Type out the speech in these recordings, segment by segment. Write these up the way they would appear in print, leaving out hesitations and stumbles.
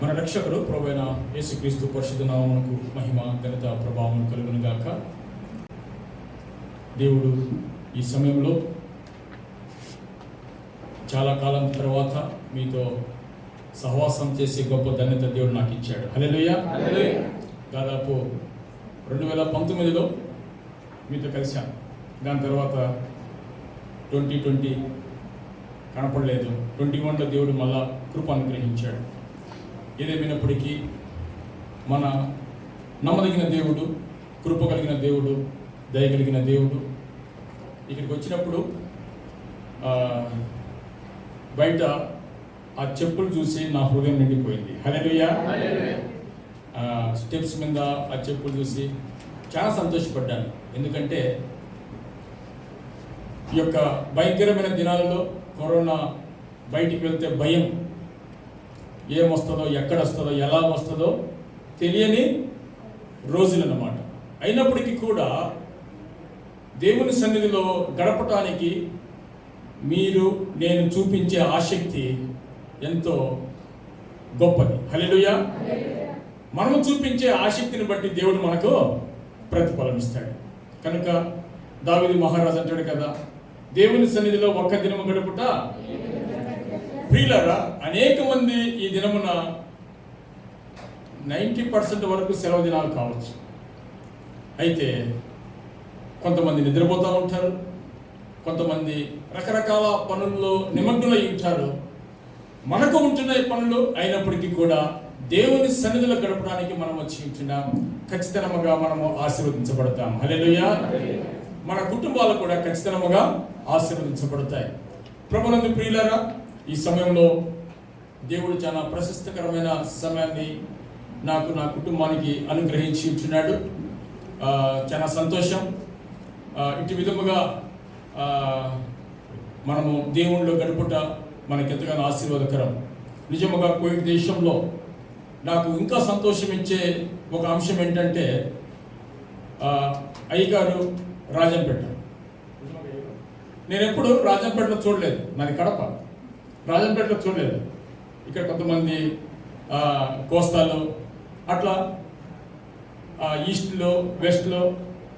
మన రక్షకుడు ప్రభువైన యేసుక్రీస్తు పరిశుద్ధ నామమునకు మహిమ ఘనత ప్రభావం కలుగును గాక. దేవుడు ఈ సమయంలో చాలా కాలం తర్వాత మీతో సహవాసం చేసే గొప్ప ధన్యత దేవుడు నాకు ఇచ్చాడు. హల్లెలూయా. దాదాపు 2019లో మీతో కలిశాను. దాని తర్వాత 2020 కనపడలేదు. 21లో దేవుడు మళ్ళా కృప అనుగ్రహించాడు. ఏదేమైనప్పటికీ మన నమ్మదగిన దేవుడు, కృప కలిగిన దేవుడు, దయగలిగిన దేవుడు ఇక్కడికి వచ్చినప్పుడు బయట ఆ చెప్పులు చూసి నా హృదయం నిండిపోయింది. హల్లెలూయా. స్టెప్స్ మీద ఆ చెప్పులు చూసి చాలా సంతోషపడ్డాను. ఎందుకంటే ఈ యొక్క భయంకరమైన దినాలలో కరోనా బయటికి వెళ్తే భయం, ఏమొస్తుందో, ఎక్కడ వస్తుందో, ఎలా వస్తుందో తెలియని రోజులన్నమాట. అయినప్పటికీ కూడా దేవుని సన్నిధిలో గడపటానికి మీరు నేను చూపించే ఆసక్తి ఎంతో గొప్పది. హల్లెలూయా. మనము చూపించే ఆసక్తిని బట్టి దేవుడు మనకు ప్రతిఫలం ఇస్తాడు. కనుక దావీదు మహారాజు అంటాడు కదా, దేవుని సన్నిధిలో ఒక్క దినము గడుపుట. ప్రియులారా, అనేక మంది ఈ దినమున 90% వరకు సెలవు దినాలు కావచ్చు. అయితే కొంతమంది నిద్రపోతూ ఉంటారు, కొంతమంది రకరకాల పనుల్లో నిమగ్నులై ఉంటారు. మనకు ఉంటున్న పనులు అయినప్పటికీ కూడా దేవుని సన్నిధిలో గడపడానికి మనం వచ్చి ఉంటున్నాం. ఖచ్చితంగా మనము ఆశీర్వదించబడతాం. హల్లెలూయా. మన కుటుంబాలు కూడా ఖచ్చితంగా ఆశీర్వదించబడతాయి. ప్రభునందు ప్రియులారా, ఈ సమయంలో దేవుడు చాలా ప్రశస్తకరమైన సమయాన్ని నాకు, నా కుటుంబానికి అనుగ్రహించి ఉంటున్నాడు. చాలా సంతోషం. ఇటు విధముగా మనము దేవుళ్ళలో గడుపుట మనకెంతగానో ఆశీర్వాదకరం. నిజముగా కోవిడ్ దేశంలో నాకు ఇంకా సంతోషం ఇచ్చే ఒక అంశం ఏంటంటే, అయ్యగారు రాజంపేట. నేను ఎప్పుడు రాజంపేటలో చూడలేదు. నాది కడప. రాజంపేటలో చూడలేదు. ఇక్కడ కొంతమంది కోస్తాలో అట్లా ఈస్ట్లో, వెస్ట్లో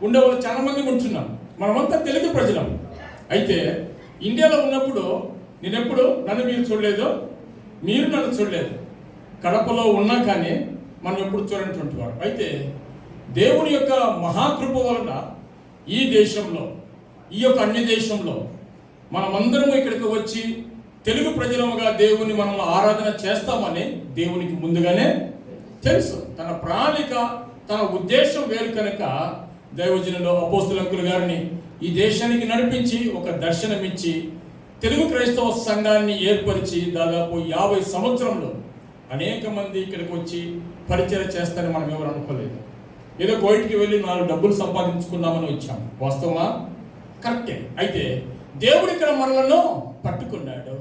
ఉండేవాళ్ళు చాలామంది ఉంటున్నాం. మనమంతా తెలుగు ప్రజలం. అయితే ఇండియాలో ఉన్నప్పుడు నేనెప్పుడు నన్ను మీరు చూడలేదు, మీరు నన్ను చూడలేదు. కడపలో ఉన్నా కానీ మనం ఎప్పుడు చూడనటువంటి వాడు. అయితే దేవుని యొక్క మహాకృప వలన ఈ దేశంలో, ఈ యొక్క అన్య దేశంలో మనమందరము ఇక్కడికి వచ్చి తెలుగు ప్రజలముగా దేవుని మనం ఆరాధన చేస్తామని దేవునికి ముందుగానే తెలుసు. తన ప్రణాళిక, తన ఉద్దేశం వేరు. కనుక దైవజనులు అపోస్తుల అంకుల్ గారిని ఈ దేశానికి నడిపించి ఒక దర్శనం ఇచ్చి తెలుగు క్రైస్తవ సంఘాన్ని ఏర్పరిచి దాదాపు 50 సంవత్సరంలో అనేక మంది ఇక్కడికి వచ్చి పరిచయం చేస్తారని మనం ఎవరు అనుకోలేదు. ఏదో కోయిట్కి వెళ్ళి 4 డబ్బులు సంపాదించుకున్నామని వచ్చాము. వాస్తవమా? కరెక్టే. అయితే దేవుడు ఇక్కడ మనలను పట్టుకున్నాడు.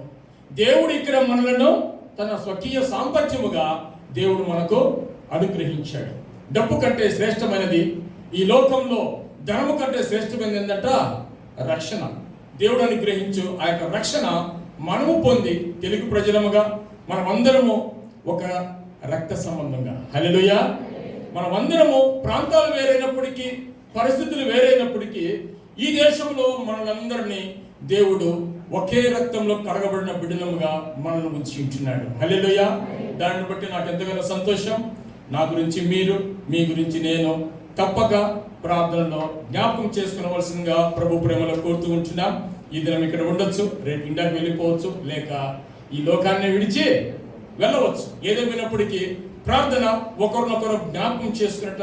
దేవుడు ఇక్కడ మనలను తన స్వకీయ సాంపత్యముగా దేవుడు మనకు అనుగ్రహించాడు. డబ్బు కంటే శ్రేష్టమైనది ఈ లోకంలో, ధనము కంటే శ్రేష్టమైనది ఏంటంట రక్షణ. దేవుడు అనుగ్రహించు ఆ యొక్క రక్షణ మనము పొంది తెలుగు ప్రజలముగా మనమందరము ఒక రక్త సంబంధంగా. హల్లెలూయా. మనమందరము ప్రాంతాలు వేరైనప్పటికీ, పరిస్థితులు వేరైనప్పటికీ ఈ దేశంలో మనలందరినీ దేవుడు ఒకే రక్తంలో కడగబడిన బిడ్డలముగా మనల్ని ఉంచి ఉంటున్నాడు. హల్లెలూయా. దాన్ని బట్టి నాకు ఎంతగానో సంతోషం. నా గురించి మీరు, మీ గురించి నేను తప్పక ప్రార్థనలో జ్ఞాపకం చేసుకునవలసిందిగా ప్రభు ప్రేమలో కోరుతూ ఉంటున్నాం. ఈ దినం ఇక్కడ ఉండొచ్చు, రేపు ఇండియాకి వెళ్ళిపోవచ్చు, లేక ఈ లోకాన్ని విడిచి వెళ్ళవచ్చు. ఏదేమైనప్పటికీ ప్రార్థన ఒకరినొకరు జ్ఞాపకం చేసుకున్నట,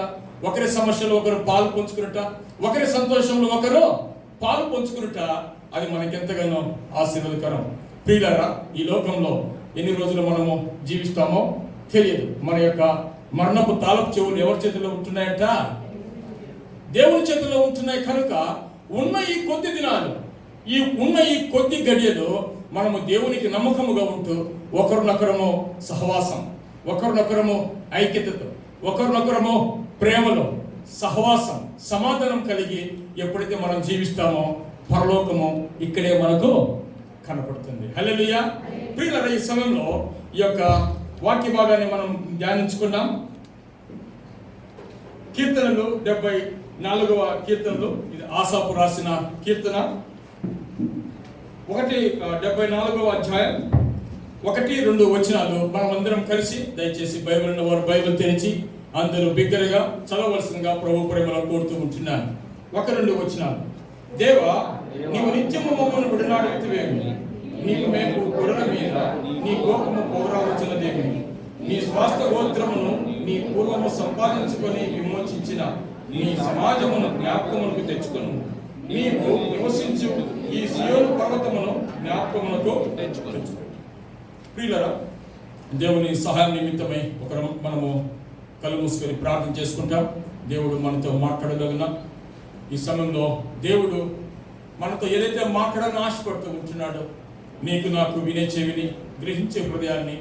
ఒకరి సమస్యలో ఒకరు పాలు పంచుకున్నట, ఒకరి సంతోషంలో ఒకరు పాలు పంచుకున్నట, అది మనకెంతగానో ఆశీర్వాదకరం. ప్రియులారా, ఈ లోకంలో ఎన్ని రోజులు మనము జీవిస్తామో తెలియదు. మన యొక్క మరణపు తాలపు చెవులు ఎవరి చేతిలో ఉంటున్నాయంట? దేవుని చేతిలో ఉంటున్నాయి. కనుక ఉన్న ఈ కొద్ది దినాలు, ఉన్న ఈ కొద్ది గడియలు మనము దేవునికి నమ్మకముగా ఉంటూ ఒకరినొకరము సహవాసం, ఒకరినొకరము ఐక్యతతో, ఒకరినొకరము ప్రేమలో సహవాసం, సమాధానం కలిగి ఎప్పుడైతే మనం జీవిస్తామో పరలోకము ఇక్కడే మనకు కనపడుతుంది. హల్లెలూయా. ప్రియులారా, ఈ సమయంలో ఈ యొక్క వాక్య భాగాన్ని మనం ధ్యానించుకున్నాం. కీర్తనలు 74వ కీర్తనలు, ఇది ఆసాపు రాసిన కీర్తన. 74వ అధ్యాయం 1-2 వచనాలు మనం అందరం కలిసి, దయచేసి బైబిల్ ఉన్న వారు బైబిల్ తెరిచి అందరూ బిగ్గరగా చదవవలసిందిగా ప్రభు ప్రేమలో కోరుతూ ఉంటున్నాను. 1-2 వచనాలు. దేవా, నీవు నిత్యము మమ్మల్ని విడనాడుతువేమి, నీకు మేము గొర్రెల మీద నీ గోపము పౌరావచనదేమి. నీ స్వాస్థ గోత్రమును నీ పూర్వము సంపాదించుకొని విమోచించిన నీ సమాజమును జ్ఞాపకమునకు తెచ్చుకొను. నీవు నివసించు ఈ సియోను పర్వతమును జ్ఞాపకమునకు తెచ్చుకొను. ప్రియులారా, దేవుని సహాయం నిమిత్తమై మనము కళ్ళు మూసుకొని ప్రార్థన చేసుకుంటాం. దేవుడు మనతో మాట్లాడగలన ఈ సమయంలో దేవుడు మనతో ఏదైతే మాట్లాడాలని ఆశపడుతూ ఉంటున్నాడో, నీకు నాకు వినే చెవిని, గ్రహించే హృదయాన్ని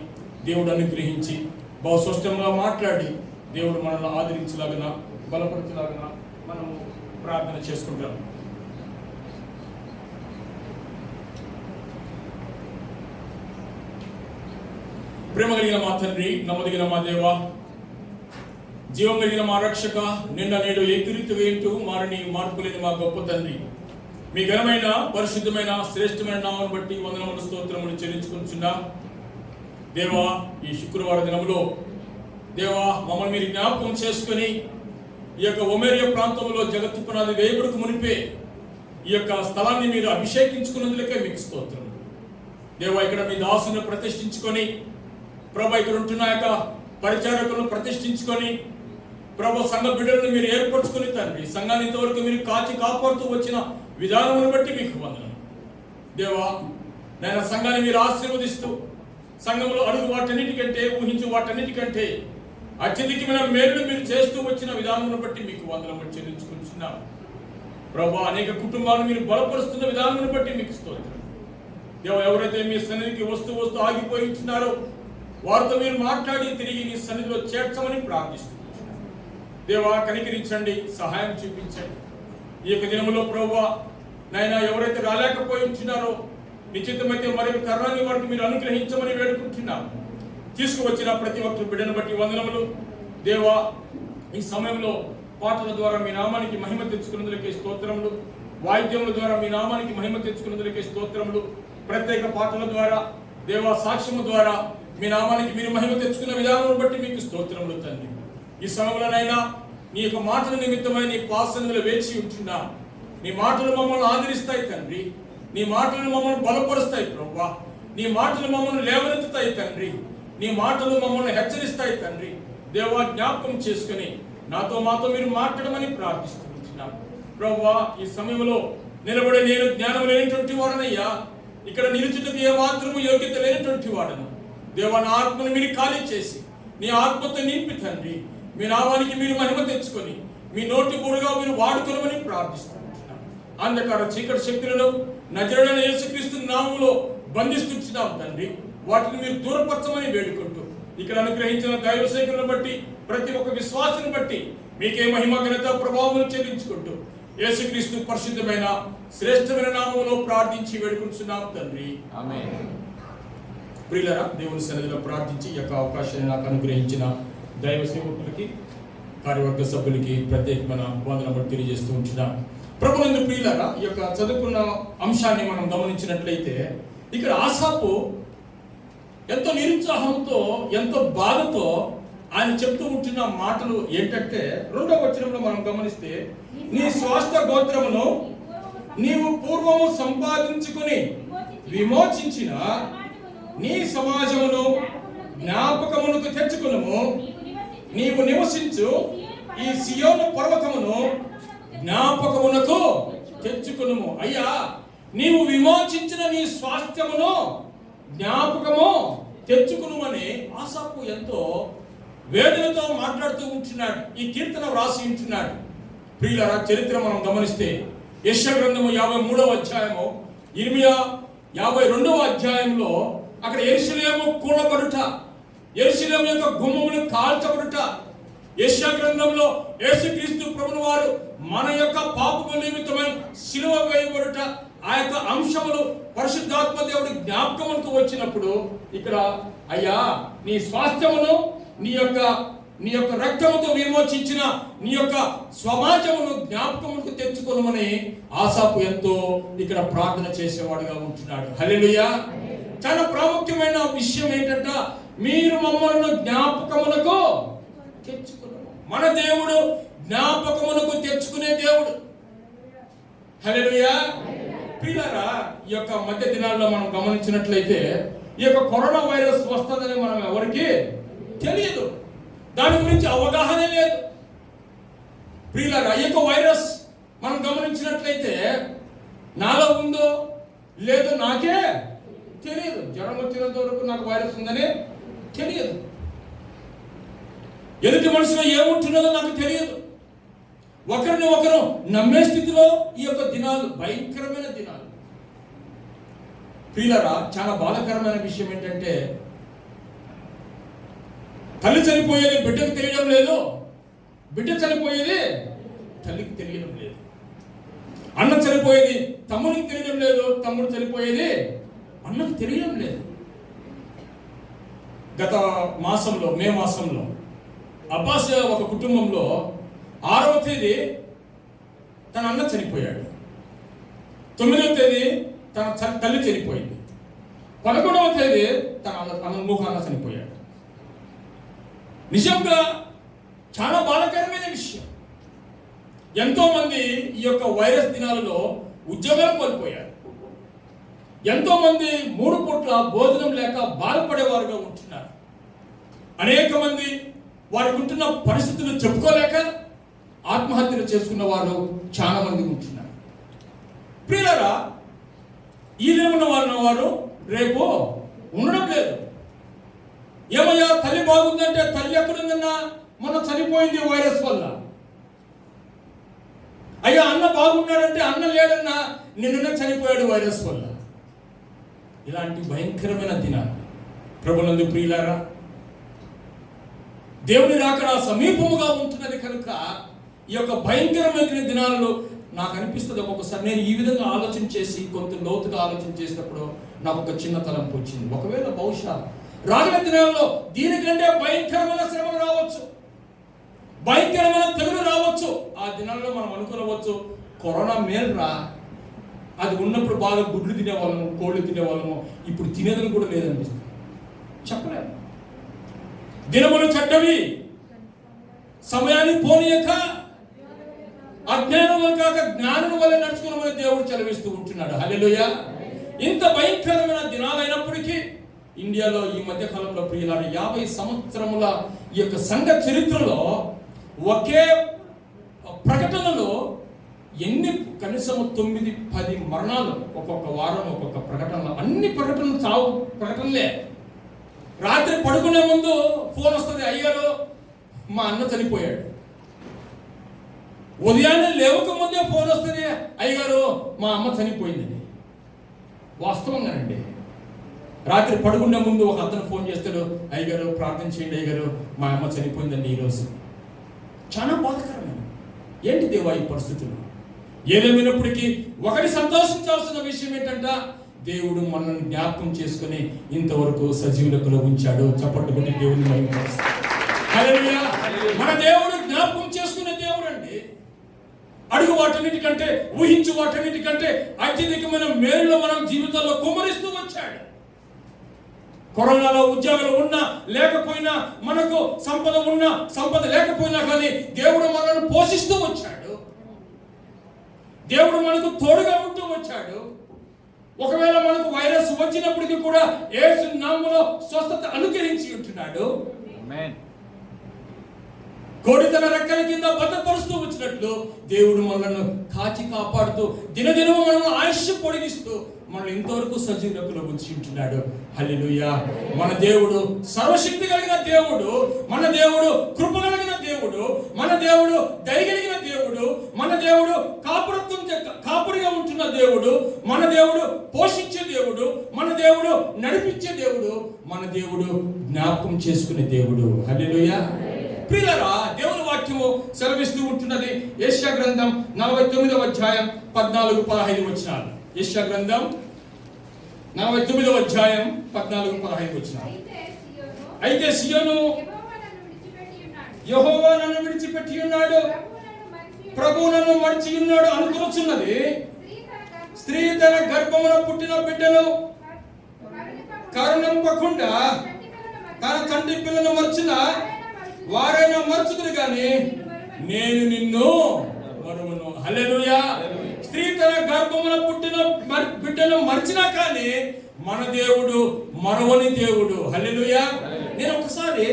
దేవుడు అనుగ్రహించి బహు స్పష్టంగా మాట్లాడి దేవుడు మనల్ని ఆదరించలాగిన, బలపరచలాగిన మనము ప్రార్థన చేసుకుంటాం. ప్రేమ కలిగిన మా తండ్రి, నమ్మదగిన మా దేవ, జీవం కలిగిన మా రక్షక, నిన్న నేడు ఏకరీతిగా ఏంటూ మారని మార్పులేని మా గొప్ప తండ్రి, మీ ఘనమైన పరిశుద్ధమైన శ్రేష్టమైన నామను బట్టి వందనములు స్తోత్రములు చెల్లించుకుంటున్నా. దేవా, ఈ శుక్రవార దినములో దేవా మమ్మల్ని మీరు జ్ఞాపకం చేసుకుని ఈ యొక్క ఒమేరియా ప్రాంతంలో జగత్తు పునాది వేయబడుకు మునిపే ఈ యొక్క స్థలాన్ని మీరు అభిషేకించుకున్నందుకే మీకు స్తోత్రం. దేవా, ఇక్కడ మీ దాసును ప్రతిష్ఠించుకొని, ప్రభు ఇక్కడ ఉంటున్న యొక్క పరిచారకులను ప్రతిష్ఠించుకొని, ప్రభు సంఘ బిడ్డలను మీరు ఏర్పరచుకుని తండ్రి, సంఘాన్ని ఇంతవరకు మీరు కాపాడుతూ వచ్చిన విధానమును బట్టి మీకు వందనం. దేవా, నేను సంఘాన్ని మీరు ఆశీర్వదిస్తూ, సంఘంలో అడుగు వాటన్నిటికంటే, ఊహించు వాటన్నిటికంటే అత్యధికమైన మేలు మీరు చేస్తూ వచ్చిన విధానమును బట్టి మీకు వందనము చెల్లించుకుంటున్నాం. ప్రభు, అనేక కుటుంబాలను మీరు బలపరుస్తున్న విధానమును బట్టి మీకు స్తోత్రం. దేవ, ఎవరైతే మీ సన్నిధికి వస్తూ ఆగిపోయి ఉంటున్నారో వారితో మీరు మాట్లాడి తిరిగి మీ సన్నిధిలో చేర్చమని ప్రార్థిస్తున్నాం. దేవా, కనికరించండి, సహాయం చూపించండి. ఈ యొక్క దినములో ప్రభువా నాయన, ఎవరైతే రాలేకపోయి ఉంటున్నారో నిశ్చితమైతే మరొక తరుణాన్ని వారికి మీరు అనుగ్రహించమని వేడుకుంటున్నాం. తీసుకువచ్చిన ప్రతి ఒక్క బిడ్డను బట్టి వందనములు. దేవా, ఈ సమయంలో పాటల ద్వారా మీ నామానికి మహిమ తెచ్చుకున్నందులకే స్తోత్రములు, వాయిద్యముల ద్వారా మీ నామానికి మహిమ తెచ్చుకున్నందులకే స్తోత్రములు, ప్రత్యేక పాటల ద్వారా దేవా సాక్ష్యము ద్వారా మీ నామానికి మీరు మహిమ తెచ్చుకున్న విధానం బట్టి మీకు స్తోత్రములు తండ్రి. ఈ సమయంలోనైనా నీ యొక్క మాటల నిమిత్తమై నీ పాసనలు వేచి ఉంటున్నా. నీ మాటలు మమ్మల్ని ఆదరిస్తాయి తండ్రి, నీ మాటలు మమ్మల్ని బలపరుస్తాయి ప్రభువా, నీ మాటలు మమ్మల్ని లేవనెత్తుతాయి తండ్రి, నీ మాటలు మమ్మల్ని హెచ్చరిస్తాయి తండ్రి. దేవా, జ్ఞాపకం చేసుకుని మాతో మీరు మాట్లాడమని ప్రార్థిస్తున్నాం ప్రభువా. ఈ సమయంలో నిలబడే నేను జ్ఞానం లేనటువంటి వాడనయ్యా, ఇక్కడ నిలుచుటకు ఏ మాత్రము యోగ్యత లేనటువంటి వాడను. దేవా, నా ఆత్మను మీరు ఖాళీ చేసి నీ ఆత్మతో నింపి తండ్రి, మీ నామానికి మీరు మహిమ తెచ్చుకొని మీ నోటి బోరుగా మీరు వాడుకోమని ప్రార్థిస్తున్నాం. అంధకార చీకటి శక్తులను నజరేయుడైన యేసుక్రీస్తు నామములో బంధిస్తున్నాం తండ్రి. వాటిని మీరు దూరపరచమని వేడుకుంటూ, ఇక్కడ అనుగ్రహించిన దైవ సేకరణను బట్టి ప్రతి ఒక్క విశ్వాసాన్ని బట్టి మీకే మహిమ ఘనత ప్రభావం చెల్లించుకుంటూ యేసుక్రీస్తు పరిశుద్ధమైన శ్రేష్టమైన నామములో ప్రార్థించి వేడుకుంటున్నాం తండ్రి, ఆమేన్. ప్రియులారా, దేవుని సన్నిధిలో ప్రార్థించి ఈ యొక్క అవకాశాన్ని నాకు అనుగ్రహించిన దైవ సేవకులకి, కార్యవర్గ సభ్యులకి ప్రత్యేకమైన వందనములు తెలియజేస్తూ ఉంటున్నా. ప్రభునందు ప్రియులారా, ఈ యొక్క చదువుకున్న అంశాన్ని మనం గమనించినట్లయితే ఇక్కడ ఆసాపు ఎంతో నిరుత్సాహంతో, ఎంతో బాధతో ఆయన చెప్తూ ఉంటున్న మాటలు ఏంటంటే, 2వ వచనంలో మనం గమనిస్తే, నీ స్వాస్థ గోత్రమును నీవు పూర్వము సంపాదించుకుని విమోచించిన నీ సమాజమును జ్ఞాపకమునకు తెచ్చుకును. నీవు నివసించు ఈ సియోను పర్వతమును జ్ఞాపకమునకు తెచ్చుకును. అయ్యా, నీవు విమోచించిన నీ స్వాస్థ్యమును జ్ఞాపకము తెచ్చుకును అని ఆసాపు ఎంతో వేదనతో మాట్లాడుతూ ఉంటున్నాడు. ఈ కీర్తన వ్రాసి ఉంటున్నాడు. ప్రియులారా, చరిత్ర మనం గమనిస్తే యెషయా గ్రంథము 53వ అధ్యాయము, ఇర్మియా 52వ అధ్యాయంలో అక్కడ యెరూషలేము కూలబడుట, యెరూషలేము యొక్క గుమ్మములు కాల్చబడుట, యెషయా గ్రంథంలో యేసుక్రీస్తు ప్రభువు వారు మన యొక్క పాపముల నిమిత్తమై సిలువ వేయబడుట, ఆ యొక్క అంశములు పరిశుద్ధాత్మ దేవుడు జ్ఞాపకమునకు వచ్చినప్పుడు ఇక్కడ అయ్యా నీ స్వాస్థ్యమును నీ యొక్క రక్తముతో విమోచించిన నీ యొక్క సమాజమును జ్ఞాపకమునకు తెచ్చుకోమని ఆసాపు ఎంతో ఇక్కడ ప్రార్థన చేసేవాడుగా ఉంటున్నాడు. హల్లెలూయా. చాలా ప్రాముఖ్యమైన విషయం ఏంటంటే మీరు మమ్మల్ని జ్ఞాపకమునకు తెచ్చుకున్నాము. మన దేవుడు జ్ఞాపకమునకు తెచ్చుకునే దేవుడు. హల్లెలూయా. ప్రియులారా, ఈ యొక్క మధ్య దినాల్లో మనం గమనించినట్లయితే ఈ యొక్క కరోనా వైరస్ వస్తుందని మనం ఎవరికి తెలియదు, దాని గురించి అవగాహన లేదు. ప్రియులారా, ఈ యొక్క వైరస్ మనం గమనించినట్లయితే నాలో ఉందో లేదో నాకే తెలియదు. జ్వరం వచ్చినంత వరకు నాకు వైరస్ ఉందని తెలియదు. ఎదుటి మనసులో ఏముంటున్నదో నాకు తెలియదు. ఒకరిని ఒకరు నమ్మే స్థితిలో ఈ యొక్క దినాలు భయంకరమైన దినాలు. ప్రియులారా, చాలా బాధాకరమైన విషయం ఏంటంటే తల్లి చనిపోయేది బిడ్డకు తెలియడం లేదు, బిడ్డ చనిపోయేది తల్లికి తెలియడం లేదు. అన్న చనిపోయేది తమ్ముడికి తెలియడం లేదు, తమ్ముడు చనిపోయేది అన్నకు తెలియడం లేదు. గత మాసంలో మే మాసంలో అబ్బాస్ ఒక కుటుంబంలో 6వ తేదీ తన అన్న చనిపోయాడు, 9వ తేదీ తన తల్లి చనిపోయింది, 11వ తేదీ తన ఇంకొక అన్న చనిపోయాడు. నిజంగా చాలా బాధాకరమైన విషయం. ఎంతో మంది ఈ యొక్క వైరస్ దినాలలో ఉద్యోగాలు కోల్పోయారు. ఎంతో మంది 3 పూట్ల భోజనం లేక బాధపడేవారుగా ఉంటున్నారు. అనేక మంది వారికి ఉంటున్న పరిస్థితులు చెప్పుకోలేక ఆత్మహత్యలు చేసుకున్న వారు చాలా మంది ఉంటున్నారు. ప్రియులారా, ఈ ఉన్న వారు రేపు ఉండడం లేదు. ఏమయ్యా తల్లి బాగుందంటే తల్లి ఎక్కడుందన్నా మొన్న చనిపోయింది వైరస్ వల్ల. అయ్యా అన్న బాగున్నాడంటే అన్న లేడన్నా నిన్న చనిపోయాడు వైరస్ వల్ల. ఇలాంటి భయంకరమైన దినాలు ప్రభునందు ప్రియులారా, దేవుని రాకడ సమీపముగా ఉంటున్నది కనుక ఈ యొక్క భయంకరమైన దినాలలో నాకు అనిపిస్తుంది ఒక్కొక్కసారి నేను ఈ విధంగా ఆలోచన చేసి కొంత లోతుగా ఆలోచన చేసినప్పుడు నాకు ఒక చిన్న తలంపు వచ్చింది. ఒకవేళ బహుశా రాగల దినాల్లో దీనికంటే భయంకరమైన శ్రమలు రావచ్చు, భయంకరమైన తెగులు రావచ్చు. ఆ దినాల్లో మనం అనుకోవచ్చు కరోనా మేలురా, అది ఉన్నప్పుడు బాగా గుడ్లు తినేవాళ్ళము, కోళ్ళు తినేవాళ్ళము, ఇప్పుడు తినేదని కూడా లేదనిపిస్తుంది. చెప్పలేము. దినములు చెడ్డవి, సమయాన్ని పోనీయక అజ్ఞానం కాక జ్ఞానం వల్ల నడుచుకున్నామని దేవుడు చదివిస్తూ ఉంటున్నాడు. హల్లెలూయా. ఇంత భయంకరమైన దినాలైనప్పటికీ ఇండియాలో ఈ మధ్య కాలంలో ప్రియులారా 50 సంవత్సరముల ఈ యొక్క సంఘ చరిత్రలో ఒకే ప్రకటనలో కనీసం 9-10 మరణాలు ఒక్కొక్క వారం ఒక్కొక్క ప్రకటనలో, అన్ని ప్రకటనలు చావు ప్రకటనలే. రాత్రి పడుకునే ముందు ఫోన్ వస్తుంది, అయ్యారు మా అన్న చనిపోయాడు. ఉదయాన్నే లేవక ముందే ఫోన్ వస్తుంది, అయ్యగారు మా అమ్మ చనిపోయిందని. వాస్తవంగానండి. రాత్రి పడుకునే ముందు ఒక అతను ఫోన్ చేస్తాడు, అయ్యగారు ప్రార్థన చేయండి, అయ్యగారు మా అమ్మ చనిపోయిందండి ఈరోజు. చాలా బాధాకరమైన ఏంటి దేవా ఈ పరిస్థితులు. ఏదేమైనప్పటికీ ఒకటి సంతోషించాల్సిన విషయం ఏంటంటే దేవుడు మనల్ని జ్ఞాపకం చేసుకుని ఇంతవరకు సజీవులకులో ఉంచాడు. చప్పట్లు కొట్టి దేవుని మహిమపరుస్తాడు. హల్లెలూయా. మన దేవుడు జ్ఞాపకం చేసుకునే దేవుడు అండి. అడుగు వాటన్నిటికంటే, ఊహించు వాటన్నిటికంటే అత్యధికమైన మేలులో మనం జీవితంలో కుమ్మరిస్తూ వచ్చాడు. కరోనాలో ఉద్యోగాలు ఉన్నా లేకపోయినా, మనకు సంపద ఉన్నా సంపద లేకపోయినా కానీ దేవుడు మనల్ని పోషిస్తూ వచ్చాడు. దేవుడు మనకు తోడుగా ఉంటూ వచ్చాడు. ఒకవేళ మనకు వైరస్ వచ్చినప్పటికీ కూడా యేసు నామములో స్వస్థత అనుగ్రహించి ఉంటున్నాడు. ఆమేన్. కోడి తన రెక్కల కింద భద్రపరుస్తూ వచ్చినట్లు దేవుడు మనల్ని కాచి కాపాడుతూ దినదినము మనల్ని ఆయుష్ పొడిగిస్తూ మనల్ని ఇంతవరకు సజీవులకులో ఉంచి ఉంటున్నాడు. హల్లెలూయా. మన దేవుడు సర్వశక్తి కలిగిన దేవుడు, మన దేవుడు కృప కలిగిన దేవుడు, మన దేవుడు దయగలిగిన దేవుడు, మన దేవుడు కాపురిగా ఉంటున్న దేవుడు, మన దేవుడు పోషించే దేవుడు, మన దేవుడు నడిపించే దేవుడు, మన దేవుడు జ్ఞాపకం చేసుకునే దేవుడు. హల్లెలూయా. ప్రియులారా, దేవుని వాక్యము సెలవిస్తూ ఉంటున్నది. యెషయా గ్రంథం 49వ అధ్యాయం 14-15 వచనాలు. యెషయా గ్రంథం 49వ అధ్యాయం 14-15 వచనం. అయితే సియోను యెహోవా నన్ను విడిచిపెట్టి ఉన్నాడు, ప్రభువు నన్ను మరిచి ఉన్నాడు అనుకొనుచున్నది. స్త్రీ తన గర్భమున పుట్టిన బిడ్డను కరుణింపకుండా తన తండ్రి పిల్లను మర్చిన వారైనా మర్చుదురు గాని నేను నిన్ను మరువను. హల్లెలూయా. స్త్రీ తన గర్భమున పుట్టిన బిడ్డను మర్చినా కానీ మన దేవుడు మరవని దేవుడు. హల్లెలూయా. నేను ఒకసారి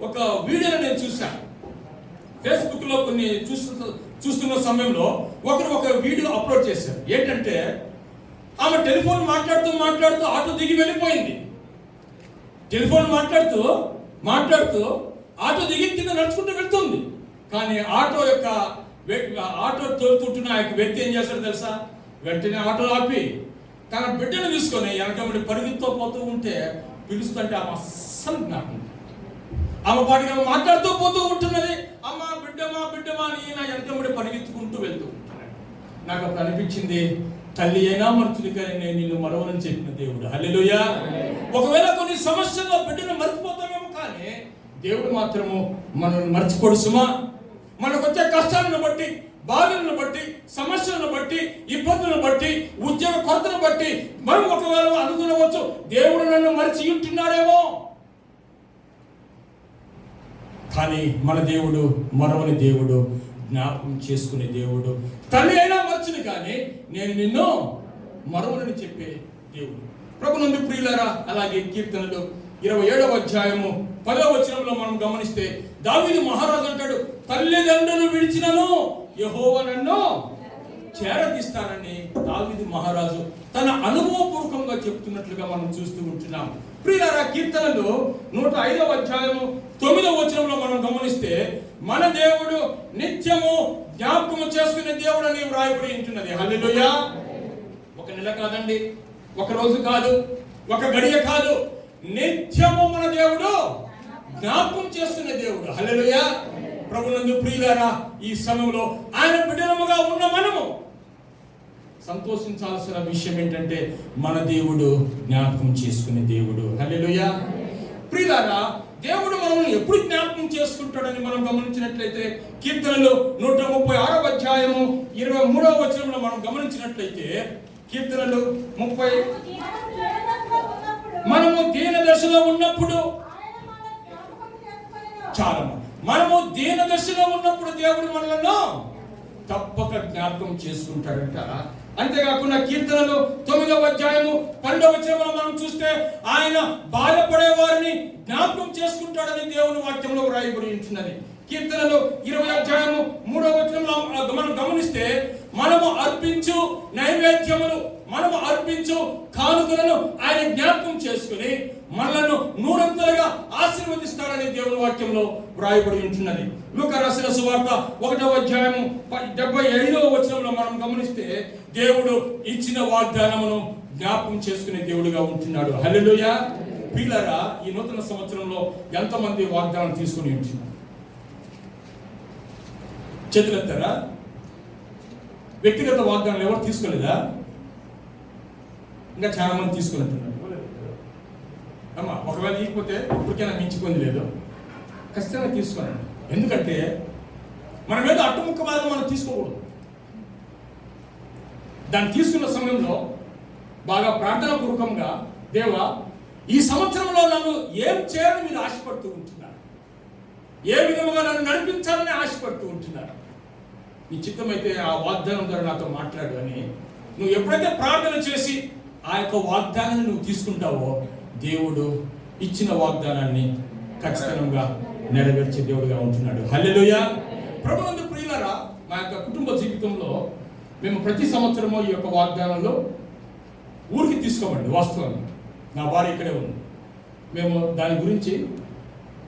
ఒక వీడియోని నేను చూశాను ఫేస్బుక్ లో. కొన్ని చూస్తున్న సమయంలో ఒకరు ఒక వీడియో అప్లోడ్ చేశారు. ఏంటంటే ఆమె టెలిఫోన్ మాట్లాడుతూ ఆటో దిగి వెళ్ళిపోయింది. టెలిఫోన్ మాట్లాడుతూ ఆటో దిగి కింద నడుచుకుంటూ వెళ్తుంది. కానీ ఆటో తోలుతుంటున్న ఆ వ్యక్తి ఏం చేస్తాడు తెలుసా? వెంటనే ఆటో ఆపి తన బిడ్డను తీసుకొని వెనకబడి పరిగెత్తుతో పోతూ ఉంటే పిలుస్తుంటే ఆమె అస్సలు జ్ఞాపకం. ఆమె పాటికి మాట్లాడుతూ పోతూ ఉంటున్నది. అమ్మ బిడ్డమా అని నా వెనకబడి పరిగెత్తుకుంటూ వెళ్తూ ఉంటున్నాడు. నాకు అప్పుడు అనిపించింది, తల్లి అయినా మరుచుని కానీ నేను నిన్ను మరవనని చెప్పిన దేవుడు. హల్లెలూయా. ఒకవేళ కొన్ని సమస్యల్లో బిడ్డను మర్చిపోతామేమో కానీ దేవుడు మాత్రము మనల్ని మర్చిపోడు సుమా. మనకు వచ్చే కష్టాలను బట్టి, బాధలను బట్టి, సమస్యలను బట్టి, ఇబ్బందులను బట్టి, ఉద్యోగ కొరతను బట్టి మనం ఒకవేళ అనుకునవచ్చు దేవుడు నన్ను మరిచి ఉంటున్నాడేమో. కానీ మన దేవుడు మరవని దేవుడు, జ్ఞాపకం చేసుకునే దేవుడు. తల్లి అయినా మర్చిని కానీ నేను నిన్ను మరవనని చెప్పే దేవుడు. ప్రభునందు ప్రియులారా, అలాగే కీర్తనలు 27వ అధ్యాయము 10వ వచనంలో మనం గమనిస్తే దావీదు మహారాజు అంటాడు, తల్లిదండ్రులు విడిచినను యెహోవా నన్ను చేరదీస్తానని దావీదు మహారాజు తన అనుభవపూర్వకంగా చెప్తున్నట్లుగా మనం చూస్తూ ఉంటున్నాం. ప్రియులారా, కీర్తనలు 105వ అధ్యాయము 9వ వచనంలో మనం గమనిస్తే మన దేవుడు నిత్యము జ్ఞాపకము చేసుకునే దేవుడు అని వ్రాయబడి ఉంటున్నది. హల్లెలూయా. ఒక నెల కాదండి, ఒక రోజు కాదు, ఒక గడియ కాదు, నిత్యము మన దేవుడు జ్ఞాపకం చేసుకునే దేవుడు. హల్లెలూయా. ప్రభునందు ప్రియులారా, ఈ సమయంలో ఆయన బిడ్డలముగా ఉన్న మనము సంతోషించాల్సిన విషయం ఏంటంటే మన దేవుడు జ్ఞాపకం చేసుకునే దేవుడు. హల్లెలూయా. ప్రియులారా, దేవుడు మనల్ని ఎప్పుడు జ్ఞాపకం చేసుకుంటాడని మనం గమనించినట్లయితే కీర్తనలు 136వ అధ్యాయము 23వ వచనంలో మనం గమనించినట్లయితే కీర్తనలు 30 మనము దీన దశలో ఉన్నప్పుడు చాలా మనము దీన దశలో ఉన్నప్పుడు దేవుడు మనలను తప్పక జ్ఞాపకం చేసుకుంటాడంట. అంతేకాకుండా కీర్తనలు 9వ అధ్యాయము 12వ వచనంలో మనం చూస్తే ఆయన బాధపడే వారిని జ్ఞాపకం చేసుకుంటాడని దేవుని వాక్యంలో వ్రాయబడి ఉంటున్నది. కీర్తనలు 20వ అధ్యాయము 3వ వచనంలో మనం గమనిస్తే మనము అర్పించు నైవేద్యములు, మనము అర్పించు కానుకలను ఆయన జ్ఞాపకం చేసుకుని మనలను నూరంతలుగా ఆశీర్వదిస్తాడని దేవుని వాక్యంలో వ్రాయబడి ఉంటున్నది. లూకా రాసిన సువార్త 1వ అధ్యాయము 75వ వచనంలో మనం గమనిస్తే దేవుడు ఇచ్చిన వాగ్దానమును జ్ఞాపకం చేసుకునే దేవుడుగా ఉంటున్నాడు. హల్లెలూయా. ప్రియులారా, ఈ నూతన సంవత్సరంలో ఎంతమంది వాగ్దానం తీసుకుని ఉంటున్నారు? చేతులెత్తారా? వ్యక్తిగత వాగ్దానాలు ఎవరు తీసుకోలేదా? ఇంకా చాలా మంది తీసుకున్నట్టున్నారు. అమ్మా, ఒకవేళ ఇకపోతే ఇప్పటికైనా మించిపోయింది లేదు, ఖచ్చితంగా తీసుకోనండి. ఎందుకంటే మన మీద అట్టుముక్క భాగం మనం తీసుకోకూడదు. దాన్ని తీసుకున్న సమయంలో బాగా ప్రార్థన పూర్వకంగా, దేవా ఈ సంవత్సరంలో నన్ను ఏం చేయాలని మీరు ఆశపడుతూ ఉంటున్నారు, ఏ విధముగా నన్ను నడిపించాలని ఆశపడుతూ ఉంటున్నారు, నీ చిత్తమైతే ఆ వాగ్దానం ద్వారా నాతో మాట్లాడు అని నువ్వు ఎప్పుడైతే ప్రార్థన చేసి ఆ యొక్క వాగ్దానాన్ని నువ్వు తీసుకుంటావో దేవుడు ఇచ్చిన వాగ్దానాన్ని ఖచ్చితంగా నెరవేర్చే దేవుడుగా ఉంటున్నాడు. హల్లెలూయా. ప్రభునందు ప్రియులారా, మా యొక్క కుటుంబ జీవితంలో మేము ప్రతి సంవత్సరము ఈ యొక్క వాగ్దానంలో ఊరికి తీసుకోమండి. వాస్తవంగా నా భార్య ఇక్కడే ఉంది. మేము దాని గురించి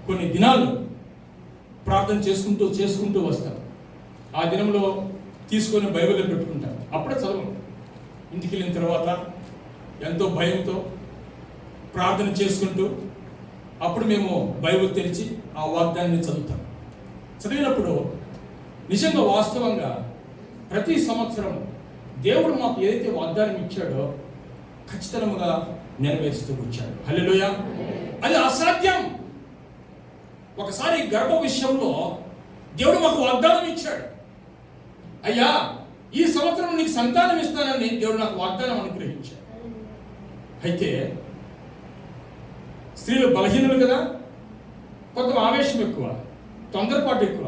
కొన్ని దినాలు ప్రార్థన చేసుకుంటూ వస్తాం. ఆ దినంలో తీసుకొని బైబిల్లో పెట్టుకుంటాం. అప్పుడే చదవం. ఇంటికి వెళ్ళిన తర్వాత ఎంతో భయంతో ప్రార్థన చేసుకుంటూ అప్పుడు మేము బైబిల్ తెరిచి ఆ వాగ్దానాన్ని చదువుతాం. చదివినప్పుడు నిజంగా వాస్తవంగా ప్రతి సంవత్సరం దేవుడు మాకు ఏదైతే వాగ్దానం ఇచ్చాడో ఖచ్చితంగా నెరవేరుస్తూ వచ్చాడు. హల్లెలూయా. అది అసాధ్యం. ఒకసారి గర్భ విషయంలో దేవుడు మాకు వాగ్దానం ఇచ్చాడు. అయ్యా, ఈ సంవత్సరం నీకు సంతానం ఇస్తానని దేవుడు నాకు వాగ్దానం అనుగ్రహించాడు. అయితే స్త్రీలు బలహీనులు కదా, కొంత ఆవేశం ఎక్కువ, తొందరపాటు ఎక్కువ.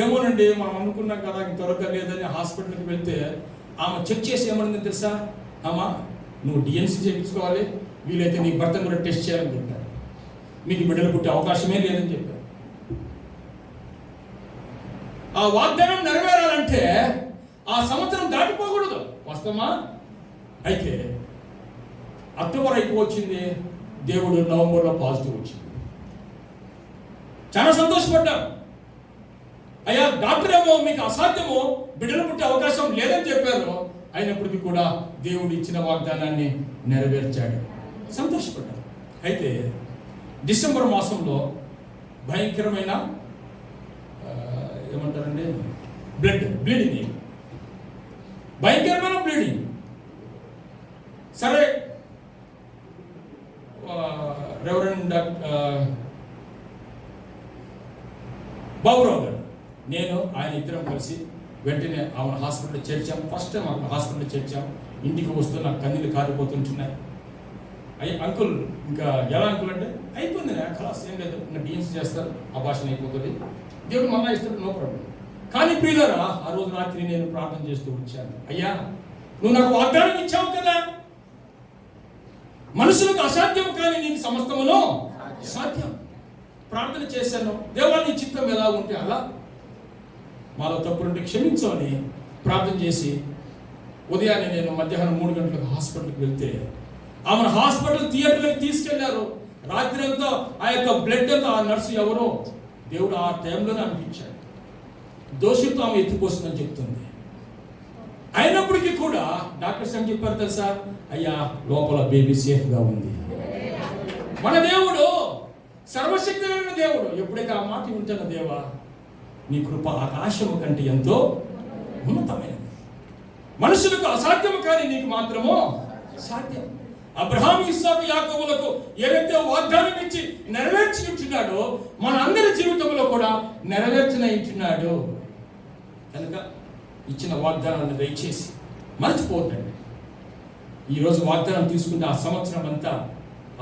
ఏమోనండి మనం అనుకున్నాం కదా ఇంక త్వరగా లేదని హాస్పిటల్కి వెళ్తే ఆమె చెక్ చేసి ఏమనిందో తెలుసా? అమ్మా, నువ్వు డిఎన్సీ చేయించుకోవాలి, వీలైతే నీ భర్తను కూడా టెస్ట్ చేయాలని చెప్పారు. మీకు బిడ్డలు పుట్టే అవకాశమే లేదని చెప్పారు. ఆ వాగ్దానం నెరవేరాలంటే ఆ సంవత్సరం దాటిపోకూడదు. వాస్తవమా? అయితే అక్టోబర్ అయిపోవచ్చింది, దేవుడు నవంబర్లో పాజిటివ్ వచ్చింది. చాలా సంతోషపడ్డాం. అయ్యా, డాక్టర్ ఏమో మీకు అసాధ్యమో, బిడ్డలు పుట్టే అవకాశం లేదని చెప్పారు. అయినప్పటికీ కూడా దేవుడు ఇచ్చిన వాగ్దానాన్ని నెరవేర్చాడు. సంతోషపడ్డాం. అయితే డిసెంబర్ మాసంలో భయంకరమైన ఏమంటారండి బ్లీడింగ్, భయంకరమైన బ్లీడింగ్. సరే, రెవరెండ్ బాబురావు గారు, నేను ఆయన ఇద్దరం కలిసి వెంటనే ఆమె హాస్పిటల్లో చేర్చాం. ఫస్ట్ టైం ఆమె హాస్పిటల్లో చేర్చాం. ఇంటికి వస్తూ నాకు కన్నీళ్ళు కారిపోతుంటున్నాయి. అంకుల్, ఇంకా ఎలా అంకుల్ అంటే, అయిపోయింది ఖలాస్, ఏం లేదు, ఇంకా డిఎన్సీ చేస్తారు, అబార్షన్ అయిపోతుంది, దేవుడు మళ్ళా ఇస్తాడు, నో ప్రాబ్లం. కానీ ప్రియులారా, ఆ రోజు రాత్రి నేను ప్రార్థన చేస్తూ వచ్చాను. అయ్యా, నువ్వు నాకు వాగ్దానం ఇచ్చావు కదా, మనుషులకు అసాధ్యం కానీ నీకు సమస్తమును సాధ్యం. ప్రార్థన చేశాను, దేవా నీ చిత్తం ఎలా ఉంటే అలా, మాలో తప్పులుంటే క్షమించమని ప్రార్థన చేసి ఉదయాన్నే నేను మధ్యాహ్నం 3 గంటలకు హాస్పిటల్కి వెళ్తే ఆమెను హాస్పిటల్ థియేటర్లోకి తీసుకెళ్లారు. రాత్రి అంతా ఆ యొక్క బ్లడ్ అంతా ఆ నర్సు ఎవరో దేవుడు ఆ టైంలోనే అనిపించాడు. దోషితో ఆమె ఎత్తిపోస్తుందని చెప్తుంది. అయినప్పటికీ కూడా డాక్టర్స్ ఏం చెప్పారు తెలుసా? అయ్యా, లోపల బేబీ సేఫ్గా ఉంది. మన దేవుడు సర్వశక్తులైన దేవుడు. ఎప్పుడైతే ఆ మాట వింటున్న, దేవా నీ కృప ఆకాశము కంటే ఎంతో ఉన్నతమైనది, మనుషులకు అసాధ్యము కానీ నీకు మాత్రము సాధ్యం. అబ్రహాం, ఇస్సాకు, యాకోబులకు ఏదైతే వాగ్దానం ఇచ్చి నెరవేర్చి ఉంటున్నాడో మన అందరి జీవితంలో కూడా నెరవేర్చిన ఉంటున్నాడు. కనుక ఇచ్చిన వాగ్దానాన్ని దయచేసి మర్చిపోవద్దండి. ఈరోజు వాగ్దానం తీసుకుంటే ఆ సంవత్సరం అంతా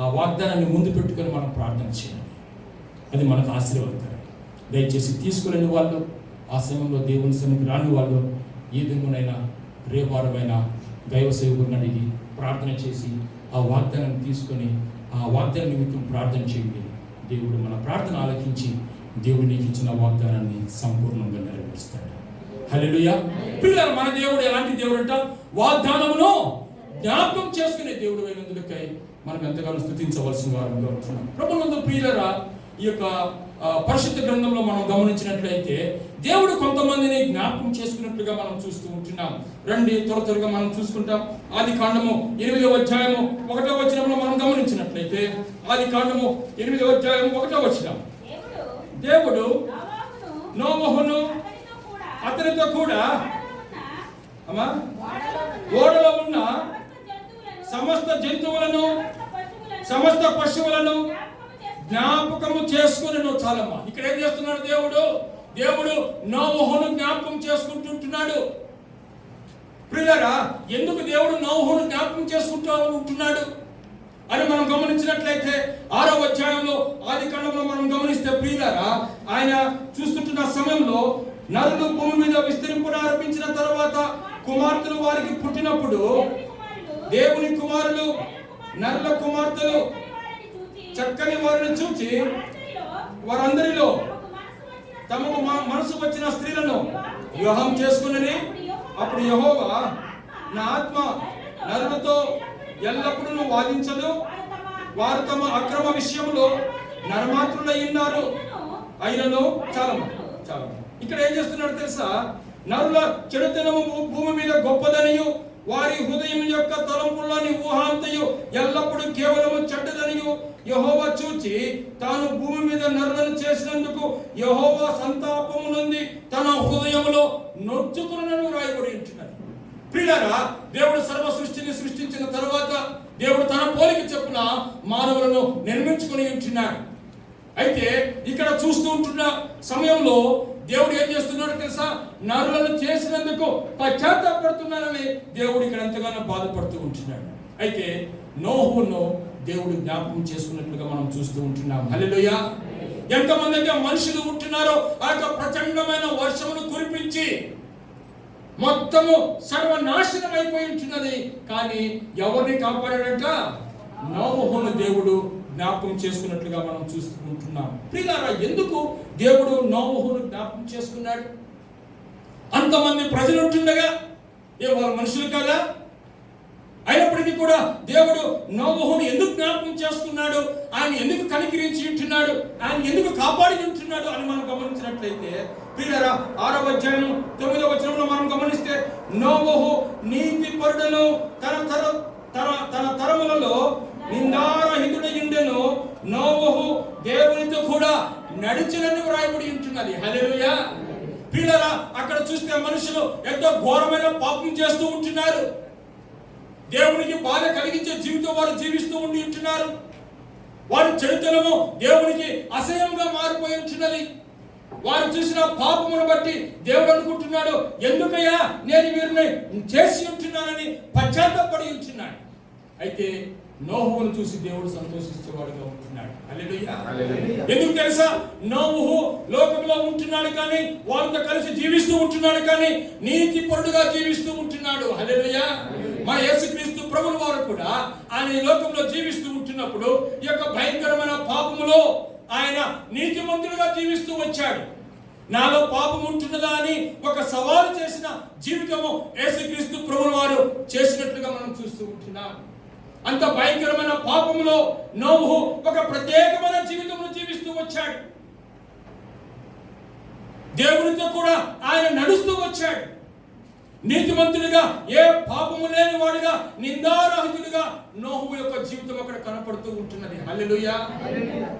ఆ వాగ్దానాన్ని ముందు పెట్టుకొని మనం ప్రార్థన చేయాలి. అది మనకు ఆశీర్వాదకరం. దయచేసి తీసుకుని వాళ్ళు, ఆ సమయంలో దేవుని సన్నిధికి రాని వాళ్ళు, ఏ విధంగానైనా రేపారమైన దైవ సేవకులను అడిగి ప్రార్థన చేసి ఆ వాగ్దానాన్ని తీసుకొని ఆ వాగ్దాన నిమిత్తం ప్రార్థన చేయండి. దేవుడు మన ప్రార్థన ఆలకించి దేవుడు నీకు ఇచ్చిన వాగ్దానాన్ని సంపూర్ణంగా నెరవేరుస్తాడు. హల్లెలూయా. పిల్లలు, మన దేవుడు ఎలాంటి దేవుడు అంట? వాగ్దానమును జ్ఞాపకం చేసుకునే దేవుడు అయినందుకై మనం ఎంతగానో స్తుతించవలసిన వారంగా ఉంటున్నాం. ప్రభునందు ప్రియులరా, ఈ యొక్క పరిశుద్ధ గ్రంథంలో మనం గమనించినట్లయితే దేవుడు కొంతమందిని జ్ఞాపకం చేసుకున్నట్లుగా మనం చూస్తూ ఉంటున్నాం. రండి త్వరగా మనం చూసుకుంటాం. ఆది కాండము 8వ అధ్యాయము 1వ వచనంలో మనం గమనించినట్లయితే, ఆది కాండము 8వ అధ్యాయము 1వ వచనం, దేవుడు నోవహును అతనితో కూడా ఓడలో ఉన్న సమస్త జంతువులను సమస్త పశువులను జ్ఞాపకము చేసుకుని. చాలమ్మా, ఇక్కడ ఏం చేస్తున్నాడు దేవుడు? దేవుడు నోవహును జ్ఞాపకం చేసుకుంటుంటున్నాడు. ప్రియులారా, ఎందుకు దేవుడు నోవహును జ్ఞాపకం చేసుకుంటూ ఉంటున్నాడు అని మనం గమనించినట్లయితే 6వ అధ్యాయంలో ఆది కాండంలో మనం గమనిస్తే, ప్రియులారా, ఆయన చూస్తుంటున్న సమయంలో నరులు భూమి మీద విస్తరింపడారంభించిన తర్వాత కుమార్తెలు వారికి పుట్టినప్పుడు దేవుని కుమారులు నరుల కుమార్తెలు చక్కని వారిని చూచి వారందరిలో తమకు మనసు వచ్చిన స్త్రీలను వివాహం చేసుకుని, అప్పుడు యెహోవా నా ఆత్మ నరులతో ఎల్లప్పుడూ వాదించదు, వారు తమ అక్రమ విషయంలో నరమాత్రులయ్యున్నారు అయినను. చాలా ఇక్కడ ఏం చేస్తున్నాడు తెలుసా? నరుల చెడుతనము భూమి మీద గొప్పదనియు, వారి హృదయం యొక్క తలంపుల్లోని ఊహాంతయు ఎల్లప్పుడూ కేవలము చెడ్డదనియు యెహోవా చూచి తాను భూమి మీద నరులను చేసినందుకు యెహోవా సంతాపము నుండి తన హృదయంలో నొచ్చుకునను రాయబడి ఉంటున్నది. ప్రియులారా, దేవుడు సర్వ సృష్టిని సృష్టించిన తర్వాత దేవుడు తన పోలిక చొప్పున మానవులను నిర్మించుకొని ఉంటున్నాడు. అయితే ఇక్కడ చూస్తూ ఉంటున్న సమయంలో దేవుడు ఏం చేస్తున్నాడో తెలుసా? నరులను చేసినందుకు పశ్చాత్తాపడుతున్నానని దేవుడు ఇక్కడ ఎంతగానో బాధపడుతూ ఉంటున్నాడు. అయితే నోహును దేవుడు జ్ఞాపకం చేసుకున్నట్లుగా మనం చూస్తూ ఉంటున్నాం. హల్లెలూయా. ఎంతమంది అయితే మనుషులు ఉంటున్నారో ఆ యొక్క ప్రచండమైన వర్షమును కురిపించి మొత్తము సర్వనాశనం అయిపోయి ఉంటున్నది. కానీ ఎవరిని కాపాడాడంట? నోహును దేవుడు జ్ఞాపకం చేసుకున్నట్లుగా మనం చూస్తూ ఉంటున్నాం. ప్రియులారా, ఎందుకు దేవుడు నోహును జ్ఞాపకం చేసుకున్నాడు? అంతమంది ప్రజలు ఉంటుండగా వాళ్ళ మనుషులు కదా, అయినప్పటికీ కూడా దేవుడు నోవహును ఎందుకు జ్ఞాపకం చేసుకున్నాడు? ఆయన ఎందుకు కనికరించి ఉంటున్నాడు? ఆయన ఎందుకు కాపాడి ఉంటున్నాడు అని మనం గమనించినట్లయితే ప్రియులారా, 6వ అధ్యాయం 9వ వచనంలో మనం గమనిస్తే, నోవహు నీతి పరుడను తన తరములలో నిందారహితుడై ఉండెను, నోవహు దేవునితో కూడా నడిచినని వ్రాయబడి ఉంటున్నది. హల్లెలూయా. ప్రియులారా, అక్కడ చూస్తే మనుషులు ఎంతో ఘోరమైన పాపం చేస్తూ ఉంటున్నారు. దేవునికి బాధ కలిగించే జీవితం వారు జీవిస్తూ ఉంటున్నారు. వారి చెడుతనము దేవునికి అసహ్యంగా మారిపోయి ఉంటున్నది. వారు చూసిన పాపమును బట్టి దేవుడు అనుకుంటున్నాడు, ఎందుకయ్యా నేను వీరిని చేసి ఉంటున్నానని పశ్చాత్తాపడి ఉంటున్నాడు. అయితే నోహును చూసి దేవుడు సంతోషించేవాడుగా ఉంటున్నాడు. హల్లెలూయా. ఎందుకు తెలుసా? నోహు లోకంలో ఉంటున్నాడు కానీ, వాళ్ళతో కలిసి జీవిస్తూ ఉంటున్నాడు కానీ నీతి పరుడుగా జీవిస్తూ ఉంటున్నాడు. హల్లెలూయా. మన యేసుక్రీస్తు ప్రభువు వారు కూడా ఆయన ఈ లోకంలో జీవిస్తూ ఉంటున్నప్పుడు ఈ యొక్క భయంకరమైన పాపములో ఆయన నీతిమంతుడుగా జీవిస్తూ వచ్చాడు. నాలో పాపం ఉంటున్నదా అని ఒక సవాలు చేసిన జీవితము యేసుక్రీస్తు ప్రభువు వారు చేసినట్లుగా మనం చూస్తూ ఉంటున్నాం. అంత భయంకరమైన పాపములో నోహు ఒక ప్రత్యేకమైన జీవితమును జీవిస్తూ వచ్చాడు. దేవునితో కూడా ఆయన నడుస్తూ వచ్చాడు. నీతిమంతుడిగా, ఏ పాపము లేని వాడిగా, నిందారహితుడిగా నోహు యొక్క జీవితం అక్కడ కనపడుతూ ఉంటున్నది. హల్లెలూయా.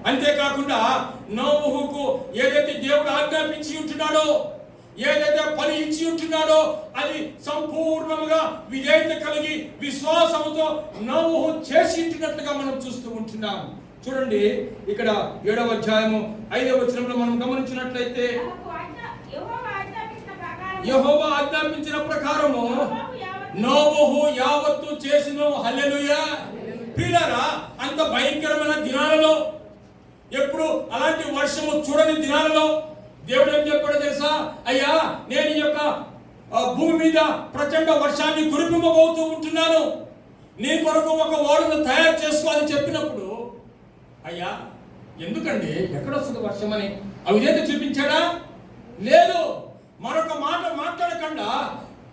అంతేకాకుండా నోహుకు ఏదైతే దేవుడు ఆజ్ఞాపించి ఉంటున్నాడో, ఏదైతే పని ఇచ్చి ఉంటున్నాడో అది సంపూర్ణంగా విధేయత కలిగి విశ్వాసంతో నోహు చేసి ఉంటున్నట్లుగా మనం చూస్తూ ఉంటున్నాం. చూడండి, ఇక్కడ 7వ అధ్యాయము 5వ వచనంలో మనం గమనించినట్లయితే, యెహోవా ఆజ్ఞాపించిన ప్రకారము నోవహు యావత్తు చేసిను. హల్లెలూయా. ప్రియులారా, అంత భయంకరమైన దినాలలో, ఎప్పుడు అలాంటి వర్షము చూడని దినాలలో దేవుడు ఏం చెప్పాడో తెలుసా? అయ్యా, నేను ఈ యొక్క భూమి మీద ప్రచండ వర్షాన్ని కురిపింపబోతూ ఉంటున్నాను, నీ కొరకు ఒక ఓడను తయారు చేసుకో అని చెప్పినప్పుడు, అయ్యా ఎందుకండి ఎక్కడొస్తుంది వర్షం అని అవిధేయత చూపించాడా? లేదు. మరొక మాట మాట్లాడకుండా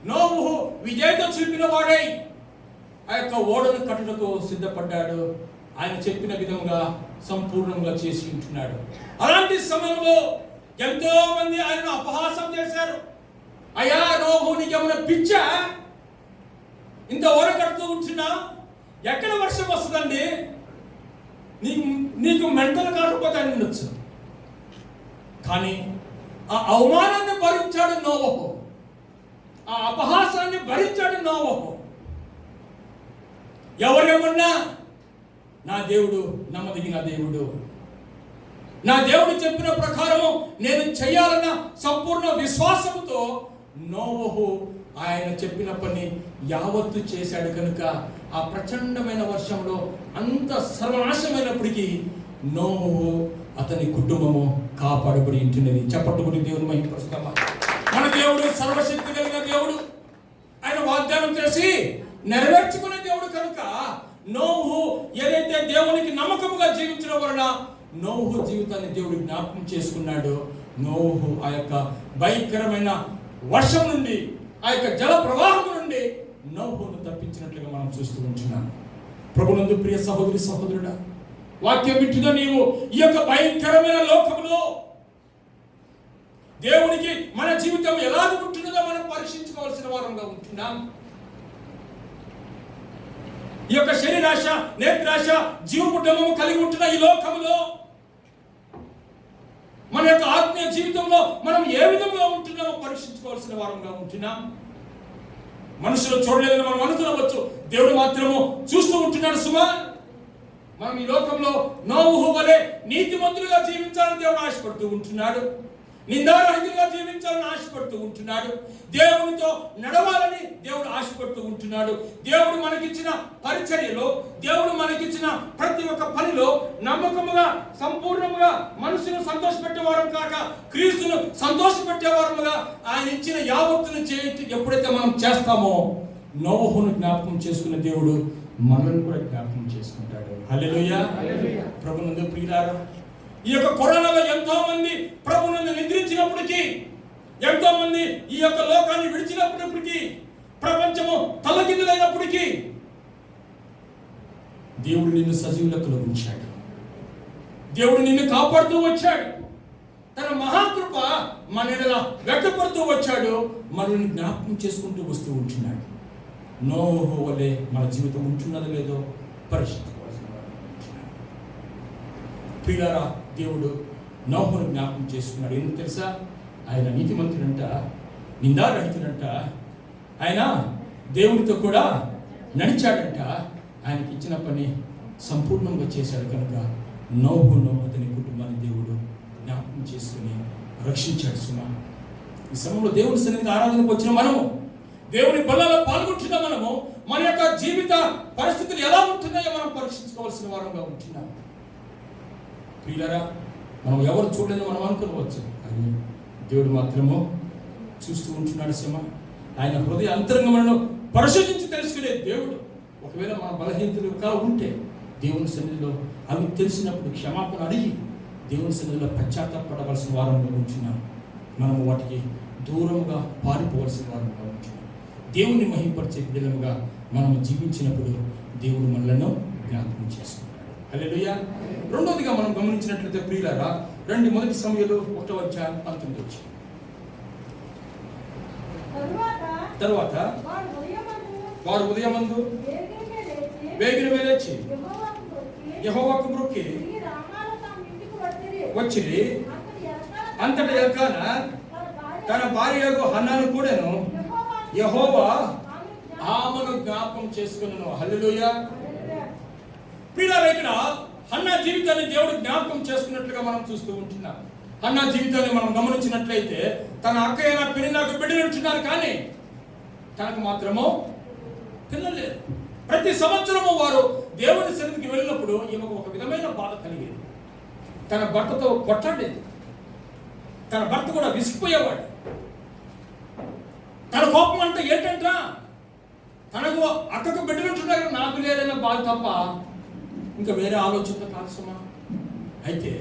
నోవహు విధేయత చూపిన వాడై ఆ యొక్క ఓడను కట్టుటకు సిద్ధపడ్డాడు. ఆయన చెప్పిన విధంగా సంపూర్ణంగా చేసి ఉంటున్నాడు. అలాంటి సమయంలో ఎంతో మంది ఆయనను అపహాసం చేశారు. అయ్యా నోహు, నీకేమైనా పిచ్చా? ఇంత ఓడ కడుతూ ఉంటున్నా, ఎక్కడ వర్షం వస్తుందండి? నీకు మెంటల్ కాకపోతే అని ఉండొచ్చు. కానీ ఆ అవమానాన్ని భరించాడు నోవహు, ఆ అపహాసాన్ని భరించాడు నోవహు. ఎవరేమన్నా నా దేవుడు నమ్మదగిన దేవుడు, నా దేవుడు చెప్పిన ప్రకారము నేను చేయాలన్న సంపూర్ణ విశ్వాసంతో నోవహు ఆయన చెప్పిన పని యావత్తు చేశాడు. కనుక ఆ ప్రచండమైన వర్షంలో అంత సర్వనాశమైనప్పటికీ నోవహు అతని కుటుంబము కాపాడబడి ఉంటున్నది. చప్పట్టుబడి దేవుని మహిమపరుస్తామా. మన దేవుడు సర్వశక్తి కలిగిన దేవుడు, ఆయన వాగ్దానం చేసి నెరవేర్చుకునే దేవుడు. కనుక నోహు ఏదైతే దేవునికి నమ్మకముగా జీవించడం వలన నోహు జీవితాన్ని దేవుడు జ్ఞాపకం చేసుకున్నాడు. నోహు ఆ యొక్క భయంకరమైన వర్షం నుండి, ఆ యొక్క జల ప్రవాహం నుండి నోహును తప్పించినట్లుగా మనం చూస్తూ ఉంటున్నాం. ప్రభునందు ప్రియ సహోదరి సహోదరుడా, వాక్యం వింటున్న నీవు ఈ యొక్క భయంకరమైన లోకంలో దేవునికి మన జీవితం ఎలా ఉంటున్నదో మనం పరీక్షించుకోవాల్సిన వారంగా ఉంటున్నాం. ఈ యొక్క శరీరాశ, నేత్రాశ, జీవపుటము కలిగి ఉంటున్న ఈ లోకంలో మన యొక్క ఆత్మీయ జీవితంలో మనం ఏ విధంగా ఉంటున్నామో పరీక్షించుకోవాల్సిన వారంగా ఉంటున్నాం. మనుషులు చూడలేదని మనం అనుకోవచ్చు, దేవుడు మాత్రము చూస్తూ ఉంటున్నాడు సుమా. మనం ఈ లోకంలో నోవహు వలె నీతిమంతులుగా జీవించాలని దేవుడు ఆశపడుతూ ఉంటున్నాడు. నిందారహితంగా జీవించాలని ఆశపడుతూ ఉంటున్నాడు. దేవునితో నడవాలని దేవుడు ఆశపడుతూ ఉంటున్నాడు. దేవుడు మనకిచ్చిన పరిచర్యలో, దేవుడు మనకిచ్చిన ప్రతి ఒక్క పనిలో నమ్మకముగా, సంపూర్ణముగా మనసును సంతోషపెట్టేవారం కాక క్రీస్తును సంతోషపెట్టేవారముగా ఆయన ఇచ్చిన యావత్తును ఎప్పుడైతే మనం చేస్తామో, నోవహును జ్ఞాపకం చేసుకున్న దేవుడు మనల్ని కూడా జ్ఞాపకం చేసుకుంటాడు. హల్లెలూయా. ప్రభునందు ప్రియులారా, ఈ యొక్క కరోనాలో ఎంతో మంది ప్రభువును నిద్రించినప్పటికీ, ఎంతో మంది ఈ యొక్క లోకాన్ని విడిచినప్పటికీ, ప్రపంచము తలకిందులైనప్పటికీ దేవుడు నిన్ను సజీవులకులో ఉంచాడు. దేవుడు నిన్ను కాపాడుతూ వచ్చాడు. తన మహాకృప మన ఎడల వ్యక్తపడుతూ వచ్చాడు. మనల్ని జ్ఞాపకం చేసుకుంటూ వస్తూ ఉంటున్నాడు. నోవహు వలె మన జీవితం ఉంటున్నదో లేదో పరిశీలించుకోవాల్సిన వారు. ప్రియులారా, దేవుడు నోవహును జ్ఞాపకం చేసుకున్నాడు. ఎందుకు తెలుసా? ఆయన నీతిమంతుడంట, నిందారహితుడంట, ఆయన దేవుడితో కూడా నడిచాడంట. ఆయనకి ఇచ్చిన పని సంపూర్ణంగా చేశాడు కనుక నోవహును అతని కుటుంబాన్ని దేవుడు జ్ఞాపకం చేసుకుని రక్షించాడు సుమా. ఈ సమయంలో దేవుడి సన్నిధికి ఆరాధనకు వచ్చిన మనము, దేవుని బలలో పాల్గొంటున్న మనము, మన యొక్క జీవిత పరిస్థితులు ఎలా ఉంటున్నాయో మనం పరీక్షించుకోవాల్సిన వారంగా ఉంటున్నాం. ప్రియులారా, మనం ఎవరు చూడలేదో మనం అనుకోవచ్చు, కానీ దేవుడు మాత్రము చూస్తూ ఉంటున్నాడు సుమా. ఆయన హృదయ అంతరంగములను పరిశోధించి తెలుసుకునే దేవుడు. ఒకవేళ మన బలహీనతలుగా ఉంటే దేవుని సన్నిధిలో అవి తెలిసినప్పుడు క్షమాపణ అడిగి దేవుని సన్నిధిలో పశ్చాత్తాపడవలసిన వారంగా ఉంటున్నాం. మనము వాటికి దూరంగా పారిపోవలసిన వారంగా ఉంటున్నాం. దేవుని మహింపరిచే బిడ్డలుగా మనం జీవించినప్పుడు దేవుడు మనలను జ్ఞాపకం చేసుకుంటాడు. హల్లెలూయా. రెండోదిగా మనం గమనించినట్లయితే ప్రియులారా, మొదటి సమయంలో 1:19 తరువాత వారు ఉదయమందు వేగిరమే లేచి యెహోవాకు మొక్కి వచ్చిరి. అంతట ఎల్కానా తన భార్యకు హన్నాను కూడాను యెహోవా ఆమెను జ్ఞాపకం చేసుకున్నాను. హల్లెలూయా. ప్రియులారా, ఇక్కడ హన్నా జీవితాన్ని దేవుడు జ్ఞాపకం చేసుకున్నట్లుగా మనం చూస్తూ ఉంటున్నాం. హన్నా జీవితాన్ని మనం గమనించినట్లయితే తన అక్క అయిన పెనిన్నాకు బిడ్డలు ఉంటున్నారు, కానీ తనకు మాత్రము పిల్లలు లేదు. ప్రతి సంవత్సరము వారు దేవుని సన్నిధికి వెళ్ళినప్పుడు ఈమెకు ఒక విధమైన బాధ కలిగేది. తన భర్తతో కొట్లాడేది. తన భర్త కూడా విసిగిపోయేవాడు. తన కోపం అంటే ఏంటంటా, తనకు అక్కకు బిడ్డలు ఉంటున్నారు, నాకు లేదన్న బాధ తప్ప ఇంకా వేరే ఆలోచనతో కాదు సుమా. అయితే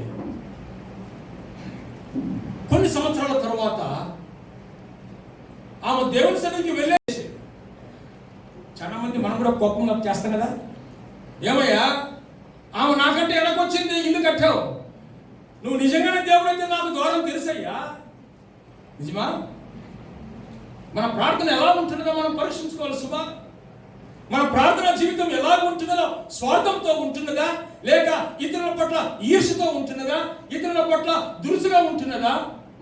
కొన్ని సంవత్సరాల తర్వాత ఆమె దేవుని సన్నిధికి వెళ్ళేసి, చాలా మంది మనం కూడా కోపంగా చేస్తాం కదా, ఏమయ్యా ఆమె నాకంటే ఎడకొచ్చింది, ఇల్లు కట్టావు, నువ్వు నిజంగానే దేవుడు అయితే నాకు దూరం తెలుసయ్యా. నిజమా? మన ప్రార్థన ఎలా ఉంటున్నదో మనం పరీక్షించుకోవాలి సుమా. మన ప్రార్థన జీవితం ఎలా ఉంటున్నదో, స్వార్థంతో ఉంటున్నదా, లేక ఇతరుల పట్ల ఈర్ష్యతో ఉంటున్నదా, ఇతరుల పట్ల దురుసుగా ఉంటున్నదా?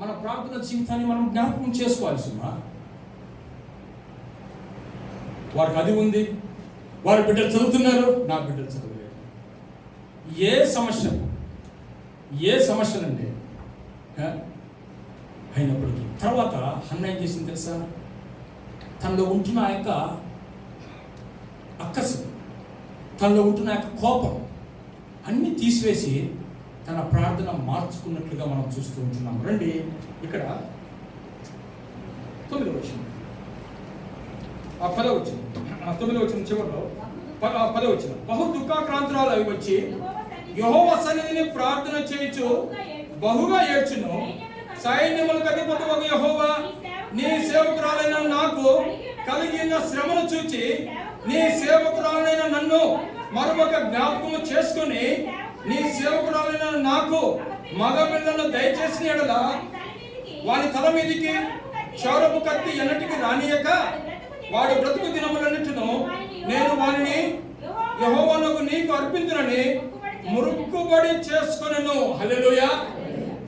మన ప్రార్థన జీవితాన్ని మనం జ్ఞాపకం చేసుకోవాలి సుమా. వారికి అది ఉంది, వారి బిడ్డలు చదువుతున్నారు, నా బిడ్డలు చదవలేదు. ఏ సమస్యలండి అయినప్పటికీ తర్వాత హన్నా ఏం చేసింది తెలుసా? తనలో ఉంటున్న ఆ యొక్క అక్కసు, తనలో ఉంటున్న యొక్క కోపం అన్ని తీసివేసి తన ప్రార్థన మార్చుకున్నట్లుగా మనం చూస్తూ ఉంటున్నాం. రండి, ఇక్కడ 9వ వచనం, 10వ వచనం, 9వ వచనం చివరిలో 10వ వచనం. బహు దుఃఖాక్రాంతురాలు అవి వచ్చి యెహోవా సన్నిధిని ప్రార్థన చేయుచు బహుగా ఏడ్చును. సైన్యములకు అధిపతి యెహోవా, నీ సేవకురాలైన నాకు కలిగిన శ్రమను చూచి నీ సేవకురాలైన నన్ను మరొక జ్ఞాపకము చేసుకుని నీ సేవకురాలైన నాకు మగ పిల్లలను దయచేసిన ఎడల వాని తల మీదికి క్షౌరపు కత్తి ఎన్నటికి రానియక వాడి బ్రతుకు దినములన్నిటిను నేను వానిని యెహోవానకు నీకు అర్పించునని మురుక్కుబడి చేసుకొనెను. హల్లెలూయా.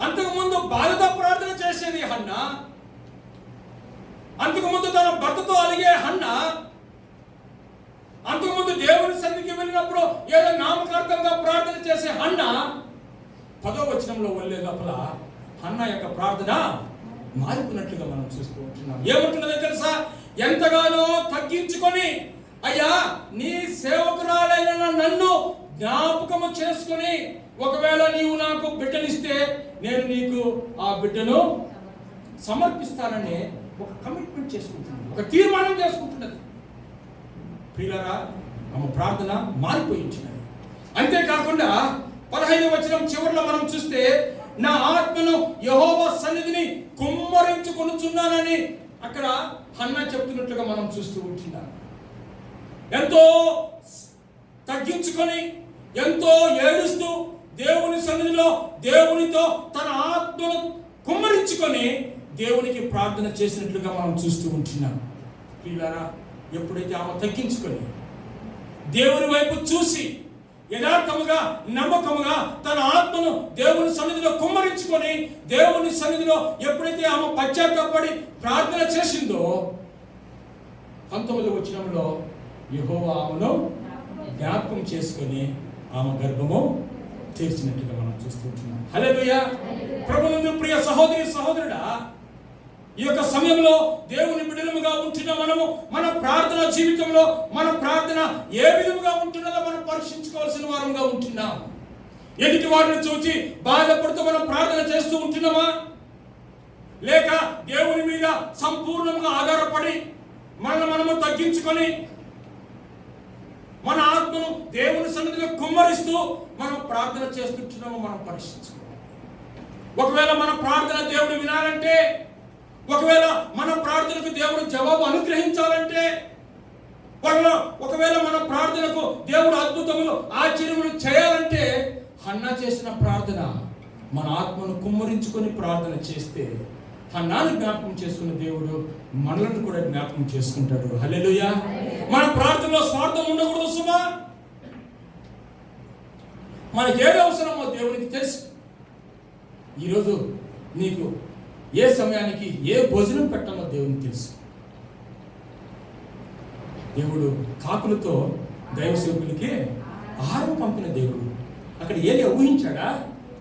అంతకు ముందు బాధతో ప్రార్థన చేసేది హన్నా, అంతకుముందు తన భర్తతో అలిగే హన్న, అంతకుముందు దేవుని సన్నిధికి వెళ్ళినప్పుడు ఏదో నామకార్థంగా ప్రార్థన చేసే హన్న 10వ వచనంలో వెళ్ళే లోపల హన్న యొక్క ప్రార్థన మారిపోయినట్లుగా మనం చూస్తూ ఉంటున్నాం. ఏమంటున్నదో తెలుసా? ఎంతగానో తగ్గించుకొని, అయ్యా నీ సేవకురాలైన నన్ను జ్ఞాపకము చేసుకొని, ఒకవేళ నీవు నాకు బిడ్డనిస్తే నేను నీకు ఆ బిడ్డను సమర్పిస్తానని ఒక కమిట్మెంట్ చేసుకుంటున్నది, ఒక తీర్మానం చేసుకుంటున్నది. ప్రియులారా, ఆమె ప్రార్థన మారిపోయించినది. అంతేకాకుండా 15వ వచనం చివరిలో మనం చూస్తే, నా ఆత్మను యెహోవా సన్నిధిని కుమ్మరించుకొనుచున్నానని అక్కడ హన్నా చెప్తున్నట్లుగా మనం చూస్తూ ఉంటున్నాం. ఎంతో తగ్గించుకొని, ఎంతో ఏడుస్తూ దేవుని సన్నిధిలో దేవునితో తన ఆత్మను కుమ్మరించుకొని దేవునికి ప్రార్థన చేసినట్లుగా మనం చూస్తూ ఉంటున్నాం. ప్రియులారా, ఎప్పుడైతే ఆమె తగ్గించుకొని దేవుని వైపు చూసి యథార్థముగా నమ్మకముగా తన ఆత్మను దేవుని సన్నిధిలో కుమ్మరించుకొని దేవుని సన్నిధిలో ఎప్పుడైతే ఆమె పశ్చాత్తాపడి ప్రార్థన చేసిందో 19వ వచనంలో యెహోవా ఆమెను జ్ఞాపకం చేసుకొని ఆమె గర్భము తెరిచినట్టుగా మనం చూస్తుంటున్నాం. హల్లెలూయా. ప్రభునందు ప్రియ సహోదరి సహోదరుడా, ఈ యొక్క సమయంలో దేవుని బిడ్డలుగా ఉంటున్న మనము మన ప్రార్థన జీవితంలో మన ప్రార్థన ఏ విధముగా ఉంటున్నదో మనం పరీక్షించుకోవాల్సిన వారంగా ఉంటున్నాం. ఎదుటి వారిని చూచి బాధపడుతూ మనం ప్రార్థన చేస్తూ ఉంటున్నామా, లేక దేవుని మీద సంపూర్ణంగా ఆధారపడి మనము తగ్గించుకొని మన ఆత్మను దేవుని సన్నిధిలో కుమ్మరిస్తూ మనం ప్రార్థన చేస్తుంటున్నామో మనం పరీక్షించుకోవాలి. ఒకవేళ మన ప్రార్థన దేవుడు వినాలంటే, ఒకవేళ మన ప్రార్థనకు దేవుడు జవాబు అనుగ్రహించాలంటే, ఒకవేళ మన ప్రార్థనకు దేవుడు అద్భుతములు ఆశ్చర్యములు చేయాలంటే, హన్నా చేసిన ప్రార్థన మన ఆత్మను కుమ్మరించుకొని ప్రార్థన చేస్తే హన్నాను జ్ఞాపకం చేసుకున్న దేవుడు మనలను కూడా జ్ఞాపకం చేసుకుంటాడు. హల్లెలూయా. మన ప్రార్థనలో స్వార్థం ఉండకూడదు సుమా. మనకి ఏది అవసరమో దేవునికి తెలుసు. ఈరోజు నీకు ఏ సమయానికి ఏ భోజనం పెట్టాలో దేవునికి తెలుసు. దేవుడు కాకులతో దైవ సేవకులకి ఆహారం పంపిన దేవుడు. అక్కడ ఏలియా ఊహించాడా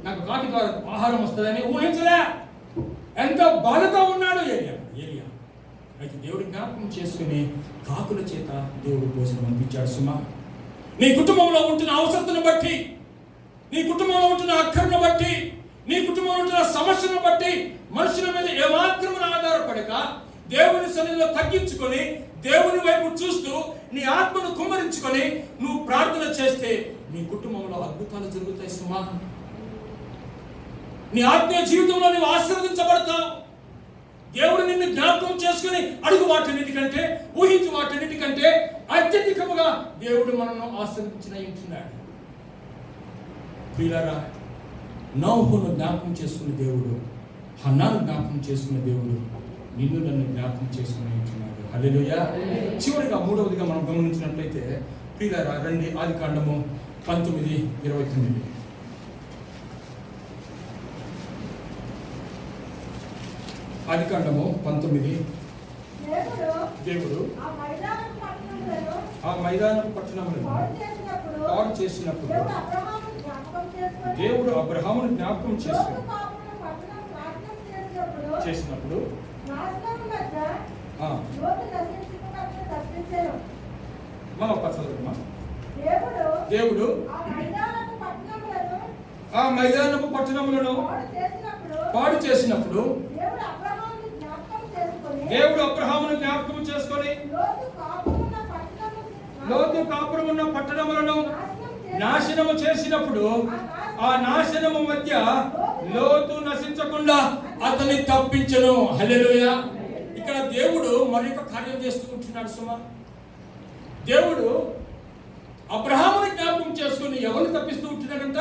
నాకు కాకి ద్వారా ఆహారం వస్తుందని? ఊహించలే. ఎంత బాధతో ఉన్నాడు ఏలియా. అయితే దేవుడు జ్ఞాపకం చేసుకుని కాకుల చేత దేవుడు భోజనం పంపించాడు సుమా. నీ కుటుంబంలో ఉంటున్న అవసరతను బట్టి, నీ కుటుంబంలో ఉంటున్న అక్కరను బట్టి, నీ కుటుంబంలో ఉంటున్న సమస్యను బట్టి మనుషుల మీద ఏమాత్రం ఆధారపడక దేవుని సన్నిధిలో తగ్గించుకొని దేవుని వైపు చూస్తూ నీ ఆత్మను కుమ్మరించుకొని నువ్వు ప్రార్థన చేస్తే నీ కుటుంబంలో అద్భుతాలు జరుగుతాయి సుమా. నీ ఆత్మీయ జీవితంలో నువ్వు ఆశీర్వదించబడతావు. దేవుడు నిన్ను జ్ఞాపకం చేసుకుని అడుగు వాటన్నిటికంటే, ఊహించు వాటన్నిటికంటే అత్యధికముగా దేవుడు మనల్ని ఆశీర్వదించినాడు. ప్రియులారా, నోహును జ్ఞాపకం చేసుకున్న దేవుడు, హన్నాను జ్ఞాపకం చేసుకున్న దేవుడు నిన్ను నన్ను జ్ఞాపకం చేసుకుని ఉంటున్నాడు. హల్లెలూయా. చివరిగా మూడవదిగా మనం గమనించినట్లయితే ప్రియులారా, రండి ఆదికాండము 19:29. ఆదికాండము 19. దేవుడు ఆ మైదానపు పట్టణములను పాడు చేసినప్పుడు దేవుడు అబ్రహామును జ్ఞాపకం చేసినప్పుడు దేవుడు ఆ మైదానపు పట్టణములను పాడు చేసినప్పుడు దేవుడు అబ్రహామును జ్ఞాపకం చేసుకొని లోతు కాపురం ఉన్న పట్టణములను నాశనము చేసినప్పుడు ఆ నాశనము మధ్య లోతు నశించకుండా అతన్ని తప్పించెను. హల్లెలూయా. ఇక్కడ దేవుడు మరొక కార్యం చేస్తూ ఉంటున్నాడు సుమా. దేవుడు అబ్రహాముని జ్ఞాపకం చేసుకుని ఎవరిని తప్పిస్తూ ఉంటున్నాడంట?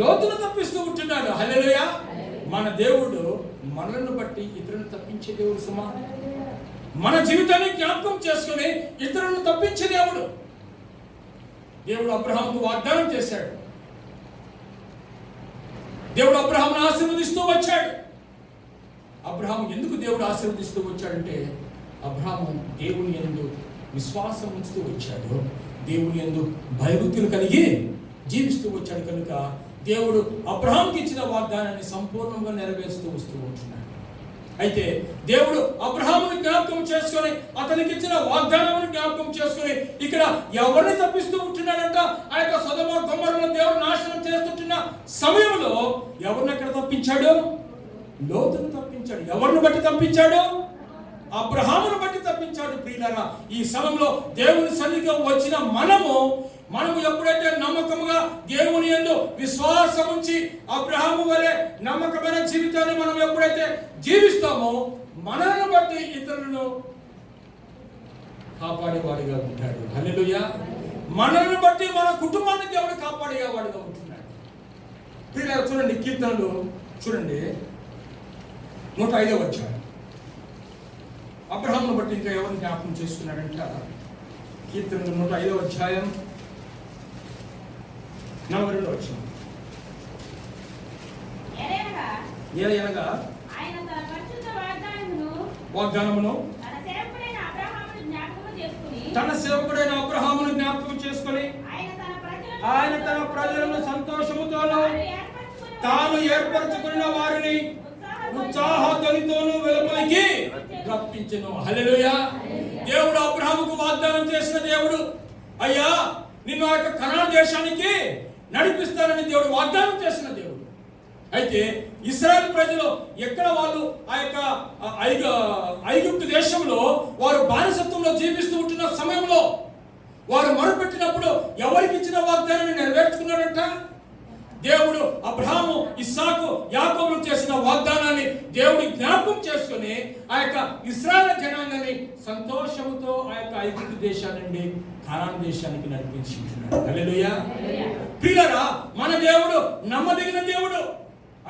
లోతును తప్పిస్తూ ఉంటున్నాడు. హల్లెలూయా. మన దేవుడు మనలను బట్టి ఇతరులను తప్పించే దేవుడు సుమా. మన జీవితాన్ని జ్ఞాపకం చేసుకుని ఇతరులను తప్పించే దేవుడు. దేవుడు అబ్రహాముకు వాగ్దానం చేశాడు. దేవుడు అబ్రహామును ఆశీర్వదిస్తూ వచ్చాడు. అబ్రహాము ఎందుకు దేవుడు ఆశీర్వదిస్తూ వచ్చాడంటే, అబ్రహాము దేవుని యందు విశ్వాసం ఉంచుతూ వచ్చాడు, దేవుని యందు భయభక్తులు కలిగి జీవిస్తూ వచ్చాడు కనుక దేవుడు అబ్రహాంకి ఇచ్చిన వాగ్దానాన్ని సంపూర్ణంగా నెరవేరుస్తూ వస్తూ ఉంటున్నాడు. అయితే దేవుడు అబ్రహాముని జ్ఞాపకం చేసుకొని, అతనికి ఇచ్చిన వాగ్దానాన్ని జ్ఞాపకం చేసుకొని ఇక్కడ ఎవరిని తప్పిస్తూ ఉంటున్నాడంట? ఆ యొక్క సొదొమ గొమొర్రాను దేవుడు నాశనం చేస్తుంటున్న సమయంలో ఎవరిని అక్కడ తప్పించాడు? లోతును తప్పించాడు. ఎవరిని బట్టి తప్పించాడు? అబ్రహామును బట్టి తప్పించాడు. ప్రియులారా, ఈ సమయంలో దేవుని సన్నిధిలో వచ్చిన మనము ఎప్పుడైతే నమ్మకముగా దేవుని యందు విశ్వాసం ఉంచి అబ్రహాము వలె నమ్మకమైన జీవితాన్ని మనం ఎప్పుడైతే జీవిస్తామో, మనల్ని బట్టి ఇతరులను కాపాడేవాడిగా ఉంటాడు. హల్లెలూయా. మనల్ని బట్టి మన కుటుంబాన్ని దేవుడు కాపాడేవాడిగా ఉంటున్నాడు. ప్రియులారా, చూడండి కీర్తనలు చూడండి 105వ అధ్యాయం. అబ్రహామును బట్టి ఇంకా ఎవరిని జ్ఞాపకం చేసుకున్నాడంట? కీర్తనలు 105వ అధ్యాయం 42వ వచనం. ఏలయనగా ఆయన తన పరిశుద్ధ వాగ్దానమును తన సేవకుడైన అబ్రహామును జ్ఞాపకం చేసుకొని ఆయన తన ప్రజలను సంతోషముతోనూ తాను ఏర్పరచుకున్న వారిని ఉత్సాహధ్వనితోనూ వెలుపలికి రప్పించెను. హల్లెలూయా. దేవుడు అబ్రహాముకు వాగ్దానం చేసిన దేవుడు, అయ్యా నిన్ను ఆ యొక్క కనాను దేశానికి నడిపిస్తానని దేవుడు వాగ్దానం చేసిన దేవుడు. అయితే ఇశ్రాయేలు ప్రజలు ఎక్కడ వాళ్ళు ఆ యొక్క ఐగుప్తు దేశంలో వారు బానిసత్వంలో జీవిస్తూ ఉంటున్న సమయంలో వారు మొరపెట్టినప్పుడు ఎవరికి ఇచ్చిన వాగ్దానాన్ని నెరవేర్చుకున్నాడంట? దేవుడు అబ్రహాము, ఇస్సాకు, యాకోబులకు చేసిన వాగ్దానాన్ని దేవుడి జ్ఞాపకం చేసుకుని ఆ యొక్క ఇశ్రాయేలు జనాంగాన్ని సంతోషంతో ఆ యొక్క ఐగుప్తు దేశాన్ని నుండి కనాను దేశానికి నడిపించుకుంటున్నాడు. హల్లెలూయా. ప్రియులారా, మన దేవుడు నమ్మదగిన దేవుడు.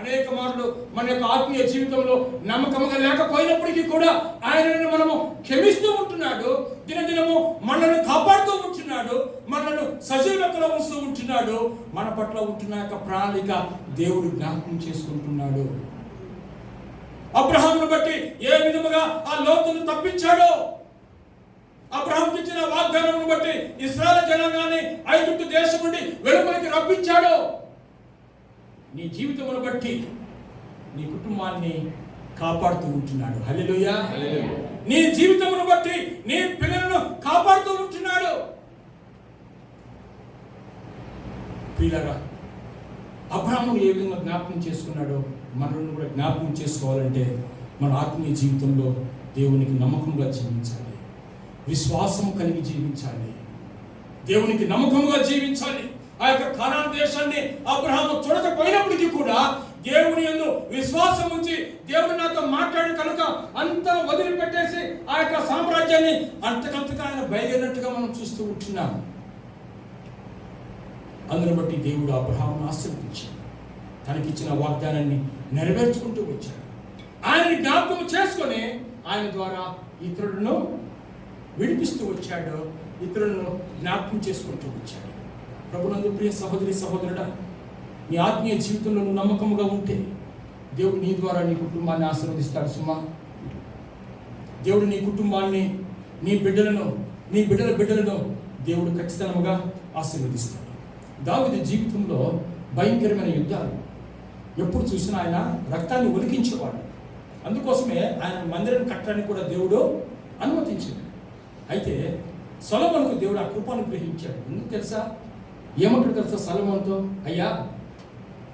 అనేక మార్లు మన యొక్క ఆత్మీయ జీవితంలో నమ్మకంగా లేకపోయినప్పటికీ కూడా ఆయనను మనము క్షమిస్తూ ఉంటున్నాడు. దినదినము మనల్ని కాపాడుతూ ఉంటున్నాడు, మనల్ని సజీవతలో ఉంచుతూ ఉంటున్నాడు. మన పట్ల ఉంటున్న యొక్క ప్రణాళిక దేవుడు జ్ఞాపకం చేసుకుంటున్నాడు. అబ్రహామును బట్టి ఏ విధముగా ఆ లోతును తప్పించాడో, అబ్రహాముకి ఇచ్చిన వాగ్దానమును బట్టి ఇశ్రాయేలు జనాంగాన్ని ఐగుప్తు దేశం నుండి వెలుపలికి రప్పించాడో, నీ జీవితమును బట్టి నీ కుటుంబాన్ని కాపాడుతూ ఉంటున్నాడు. హల్లెలూయా. నీ జీవితమును బట్టి నీ పిల్లలను కాపాడుతూ ఉంటున్నాడు. ప్రియులారా, అబ్రహాము ఏ విధంగా జ్ఞాపకం చేసుకున్నాడో మనల్ని కూడా జ్ఞాపకం చేసుకోవాలంటే మన ఆత్మీయ జీవితంలో దేవునికి నమ్మకంగా జీవించాలి, విశ్వాసం కలిగి జీవించాలి, దేవునికి నమ్మకంగా జీవించాలి. ఆ యొక్క కనాను దేశాన్ని అబ్రహాము చూడకపోయినప్పటికీ కూడా దేవుని యందు విశ్వాసం ఉంచి దేవుడు నాతో మాట్లాడు కనుక అంతా వదిలిపెట్టేసి ఆ యొక్క సామ్రాజ్యాన్ని అంతకంతగా ఆయన బయలుదేరినట్టుగా మనం చూస్తూ ఉంటున్నాం. అందును బట్టి దేవుడు అబ్రహామును ఆశీర్వదించాడు, తనకిచ్చిన వాగ్దానాన్ని నెరవేర్చుకుంటూ వచ్చాడు. ఆయనని జ్ఞాపకం చేసుకొని ఆయన ద్వారా ఇతరులను విడిపిస్తూ వచ్చాడు, ఇతరులను జ్ఞాపకం చేసుకుంటూ వచ్చాడు. ప్రభునందు ప్రియ సహోదరి సహోదరుడా, నీ ఆత్మీయ జీవితంలో నువ్వు నమ్మకంగా ఉంటే దేవుడు నీ ద్వారా నీ కుటుంబాన్ని ఆశీర్వదిస్తాడు సుమా. దేవుడు నీ కుటుంబాన్ని, నీ బిడ్డలను దేవుడు ఖచ్చితంగా ఆశీర్వదిస్తాడు. దావీదు జీవితంలో భయంకరమైన యుద్ధాలు, ఎప్పుడు చూసినా ఆయన రక్తాన్ని ఒలికించేవాడు. అందుకోసమే ఆయన మందిరం కట్టడానికి కూడా దేవుడు అనుమతించాడు. అయితే సొలొమోనుకు దేవుడు ఆ కృపను గ్రహించాడు. ఎందుకు తెలుసా? ఏమంటాడు తెలుసా సొలొమోనుతో? అయ్యా,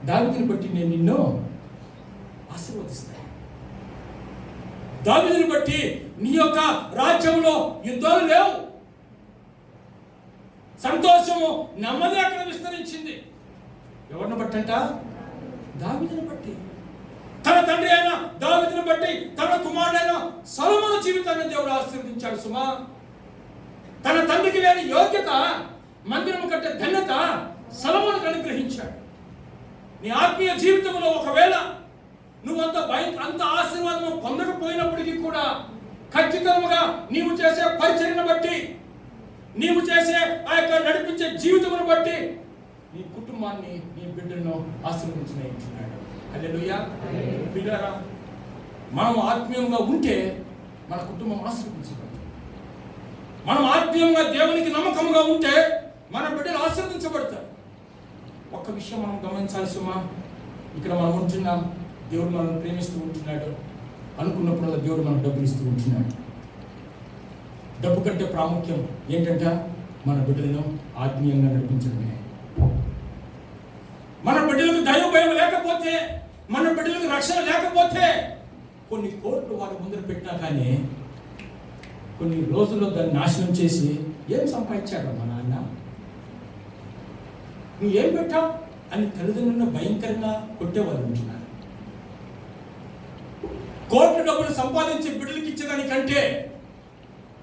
దావీదుని బట్టి నేను నిన్ను ఆశీర్వదిస్తాను, దావీదుని బట్టి నీ యొక్క రాజ్యంలో యుద్ధాలు లేవు, సంతోషము నెమ్మది అక్కడ విస్తరించింది. ఎవరిని బట్టి అంట? దావీదుని బట్టి. తన తండ్రి అయిన దావీదుని బట్టి తన కుమారుడైన సొలొమోను జీవితాన్ని దేవుడు ఆశీర్వదించాడు సుమా. తన తండ్రికి లేని యోగ్యత, మందిరం కట్టే ధన్యత సొలొమోనుకు అనుగ్రహించాడు. నీ ఆత్మీయ జీవితంలో ఒకవేళ నువ్వు అంత ఆశీర్వాదం పొందకపోయినప్పటికీ కూడా ఖచ్చితంగా నీవు చేసే పరిచర్యను బట్టి, నీవు చేసే ఆ యొక్క నడిపించే జీవితమును బట్టి నీ కుటుంబాన్ని, నీ బిడ్డలను ఆశీర్వదించున్నాడు. హల్లెలూయా. ప్రియులారా, మనం ఆత్మీయంగా ఉంటే మన కుటుంబం ఆశీర్వదించబడుతుంది. మనం ఆత్మీయంగా దేవునికి నమ్మకంగా ఉంటే మన బిడ్డలు ఆశీర్వదించబడతారు. ఒక్క విషయం మనం గమనించాలి సుమా, ఇక్కడ మనం ఉంటున్నాం, దేవుడు మనల్ని ప్రేమిస్తూ ఉంటున్నాడు, అనుకున్నప్పుడల్లా దేవుడు మనకు డబ్బులు ఇస్తూ ఉంటున్నాడు. డబ్బు కంటే ప్రాముఖ్యం ఏంటంటే మన బిడ్డలను ఆత్మీయంగా నడిపించడమే. మన బిడ్డలకు దైవ భయం లేకపోతే, మన బిడ్డలకు రక్షణ లేకపోతే కొన్ని కోట్లు వారి ముందర పెట్టినా కానీ కొన్ని రోజుల్లో దాన్ని నాశనం చేసి ఏం సంపాదించాడు మా నాన్న, నువ్వు ఏం పెట్టావు అని తల్లిదండ్రులను భయంకరంగా కొట్టేవాళ్ళు ఉంటున్నారు. కోట్ల డబ్బులు సంపాదించి బిడ్డలకి ఇచ్చేదానికంటే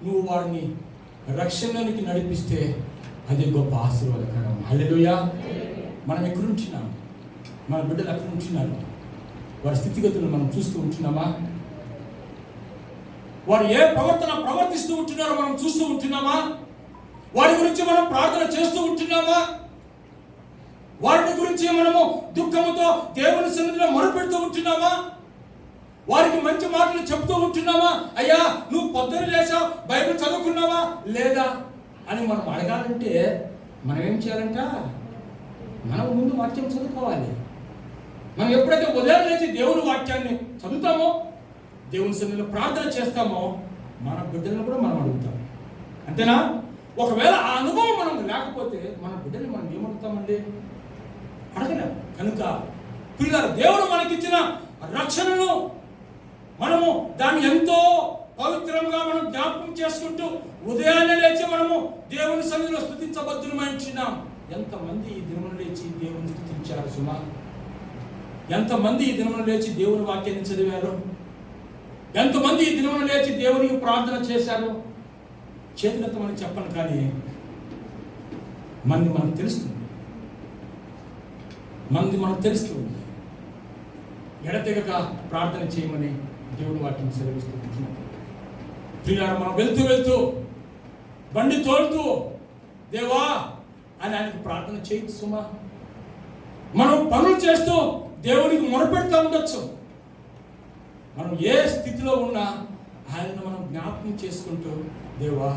నువ్వు వారిని రక్షణలోనికి నడిపిస్తే అది గొప్ప ఆశీర్వాదకరం. హల్లెలూయా. మనం ఎక్కడ ఉంటున్నాం, మన బిడ్డలు అక్కడ ఉంటున్నారు, వారి స్థితిగతులను మనం చూస్తూ ఉంటున్నామా? వారు ఏ ప్రవర్తన ప్రవర్తిస్తూ ఉంటున్నారో మనం చూస్తూ ఉంటున్నామా? వారి గురించి మనం ప్రార్థన చేస్తూ ఉంటున్నామా? వారి గురించి మనము దుఃఖముతో దేవుని సన్నిధిలో మొరపెడుతూ ఉంటున్నామా? వారికి మంచి మాటలు చెప్తూ ఉంటున్నావా? అయ్యా నువ్వు పొద్దున లేచావు, బైబిల్ చదువుకున్నావా లేదా అని మనం అడగాలంటే మనం ఏం చేయాలంట? మనం ముందు వాక్యం చదువుకోవాలి. మనం ఎప్పుడైతే ఉదయం లేచి దేవుని వాక్యాన్ని చదువుతామో, దేవుని సన్నిధిలో ప్రార్థన చేస్తామో, మన బిడ్డలను కూడా మనం అడుగుతాం. అంతేనా? ఒకవేళ ఆ అనుభవం మనం లేకపోతే మన బిడ్డని మనం ఏమడుగుతామండి? అడగలేం. కనుక పిల్లలు, దేవుడు మనకిచ్చిన రక్షణను మనము దాన్ని ఎంతో పవిత్రంగా మనం జ్ఞాపకం చేసుకుంటూ ఉదయాన్నే లేచి మనము దేవుని సన్నిధిలో స్తుతించబద్దులమై ఉంటున్నాం. ఎంతమంది ఈ దినమున లేచి దేవుని స్తుతించారు సుమా? ఎంతమంది ఈ దినమున లేచి దేవుని వాక్యాన్ని చదివారు? ఎంతమంది ఈ దినమున లేచి దేవునికి ప్రార్థన చేశారు? చేతులెత్తమని చెప్పను, కానీ మంది మనకు తెలుస్తుంది, మనకు తెలుస్తుంది. ఎడతెగక ప్రార్థన చేయమని దేవుడు వాటిని సెలవిస్తూ ఉంటున్నాడు. ప్రియులారా, మనం వెళ్తూ బండి తోలుతూ దేవా అని ఆయనకు ప్రార్థన చేయొచ్చు సుమా. మనం పనులు చేస్తూ దేవునికి మొరపెడతా ఉండొచ్చు. మనం ఏ స్థితిలో ఉన్నా ఆయనను మనం జ్ఞాపకం చేసుకుంటూ దేవా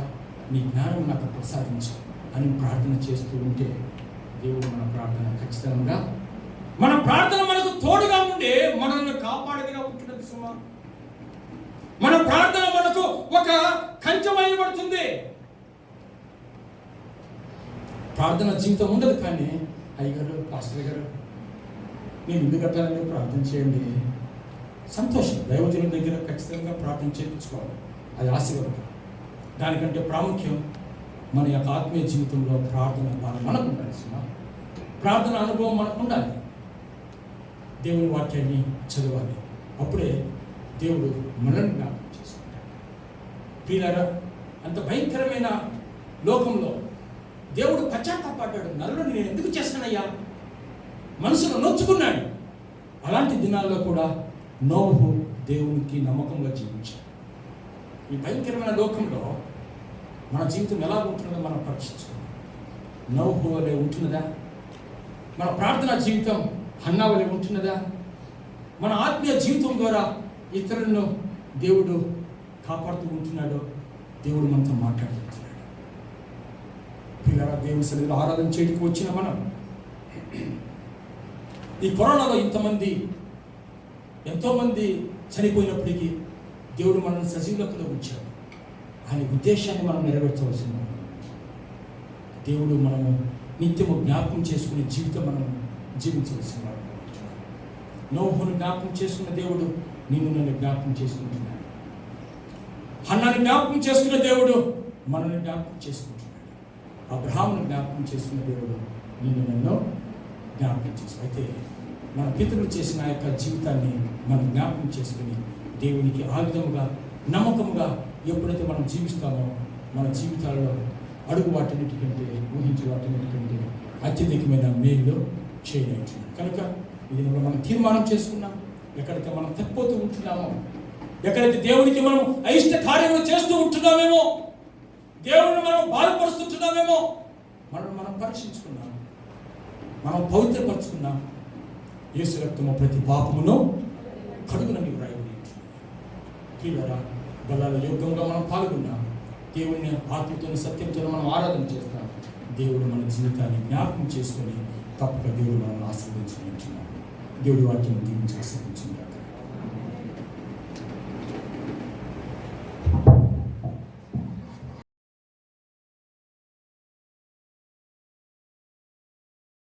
నీ జ్ఞానం నాకు ప్రసాదించు అని ప్రార్థన చేస్తూ ఉంటే దేవుడు మన ప్రార్థన ఖచ్చితంగా, మన ప్రార్థన మనకు తోడుగా ఉండి మనల్ని కాపాడేదిగా ఉంటున్నది సుమా. మన ప్రార్థన మనకు ఒక కంచెమైపడుతుంది. ప్రార్థన జీవితం ఉండదు, కానీ అయ్యగారు, పాస్టర్ గారు నేను ఇల్లు కట్టాలని ప్రార్థన చేయండి. సంతోషం. దైవజనుల దగ్గర ఖచ్చితంగా ప్రార్థన చేయించుకోవాలి, అది ఆశీర్వాదం. దానికంటే ప్రాముఖ్యం మన యొక్క ఆత్మీయ జీవితంలో ప్రార్థన మనకు ఉండాలి సుమా. ప్రార్థన అనుభవం మనకు ఉండాలి. దేవుని వాక్యాన్ని చదవాలి, అప్పుడే దేవుడు మనల్ని జ్ఞాపకం చేసుకుంటాడు. ప్రియులారా, అంత భయంకరమైన లోకంలో దేవుడు పశ్చాత్తాపడ్డాడు. నరులను నేను ఎందుకు చేస్తానయ్యా, మనసును నొచ్చుకున్నాడు. అలాంటి దినాల్లో కూడా నోహు దేవునికి నమ్మకంగా జీవించాడు. ఈ భయంకరమైన లోకంలో మన జీవితం ఎలా ఉంటున్నదో మనం పరీక్షించుకోవాలి. నోహు వలె ఉంటున్నదా? మన ప్రార్థనా జీవితం హన్నా వలె ఉంటున్నదా? మన ఆత్మీయ జీవితం ద్వారా ఇతరులను దేవుడు కాపాడుతూ ఉంటున్నాడో? దేవుడు మనతో మాట్లాడుతున్నాడు. పిల్లల దేవుని సన్నిధిలో ఆరాధన చేయడానికి వచ్చిన మనం ఈ కరోనాలో ఎంతోమంది చనిపోయినప్పటికీ దేవుడు మనల్ని సజీవులకులో ఉంచాడు. ఆయన ఉద్దేశాన్ని మనం నెరవేర్చవలసింది. దేవుడు మనము నిత్యము జ్ఞాపకం చేసుకునే జీవితం మనం జీవించవలసిన వాడు. నోహును జ్ఞాపకం చేసుకున్న దేవుడు నన్ను జ్ఞాపకం చేసుకుంటున్నాడు. హన్నాని జ్ఞాపకం చేసుకున్న దేవుడు మనల్ని జ్ఞాపకం చేసుకుంటున్నాడు. అబ్రహామును జ్ఞాపకం చేసుకున్న దేవుడు నన్ను జ్ఞాపకం చేసు. అయితే మన పితరులు చేసిన ఆ యొక్క జీవితాన్ని మనం జ్ఞాపకం చేసుకుని దేవునికి ఆ విధముగా నమ్మకంగా ఎప్పుడైతే మనం జీవిస్తామో మన జీవితాల్లో అడుగు వాటిన్నిటికంటే ఊహించే వాటిన్నిటికంటే అత్యధికమైన మేలు చేయవచ్చు. కనుక ఇది మనం తీర్మానం చేసుకున్నాం. ఎక్కడైతే మనం తప్పిపోతూ ఉంటున్నామో, ఎక్కడైతే దేవునికి మనం అయిష్ట కార్యములు చేస్తూ ఉంటున్నామేమో, దేవుడిని మనం బాధపరుస్తుంటున్నామేమో, మనం పరీక్షించుకున్నాం, మనం పవిత్రపరుచుకున్నాం. యేసు రక్తము ప్రతి పాపమును కడుగునని వ్రాయబడి. ప్రియులరా, బలాల యోగంగా మనం పాల్గొన్నాం. దేవుడిని ఆత్మతోని సత్యంతో మనం ఆరాధన చేస్తాం. దేవుడు మన జీవితాన్ని జ్ఞాపకం చేసుకొని తప్పక దేవుడు మనల్ని ఆశీర్వదించుకుంటున్నాడు. దేవుడి వాక్యం దీవించి ఆశీర్వదించున్నాడు.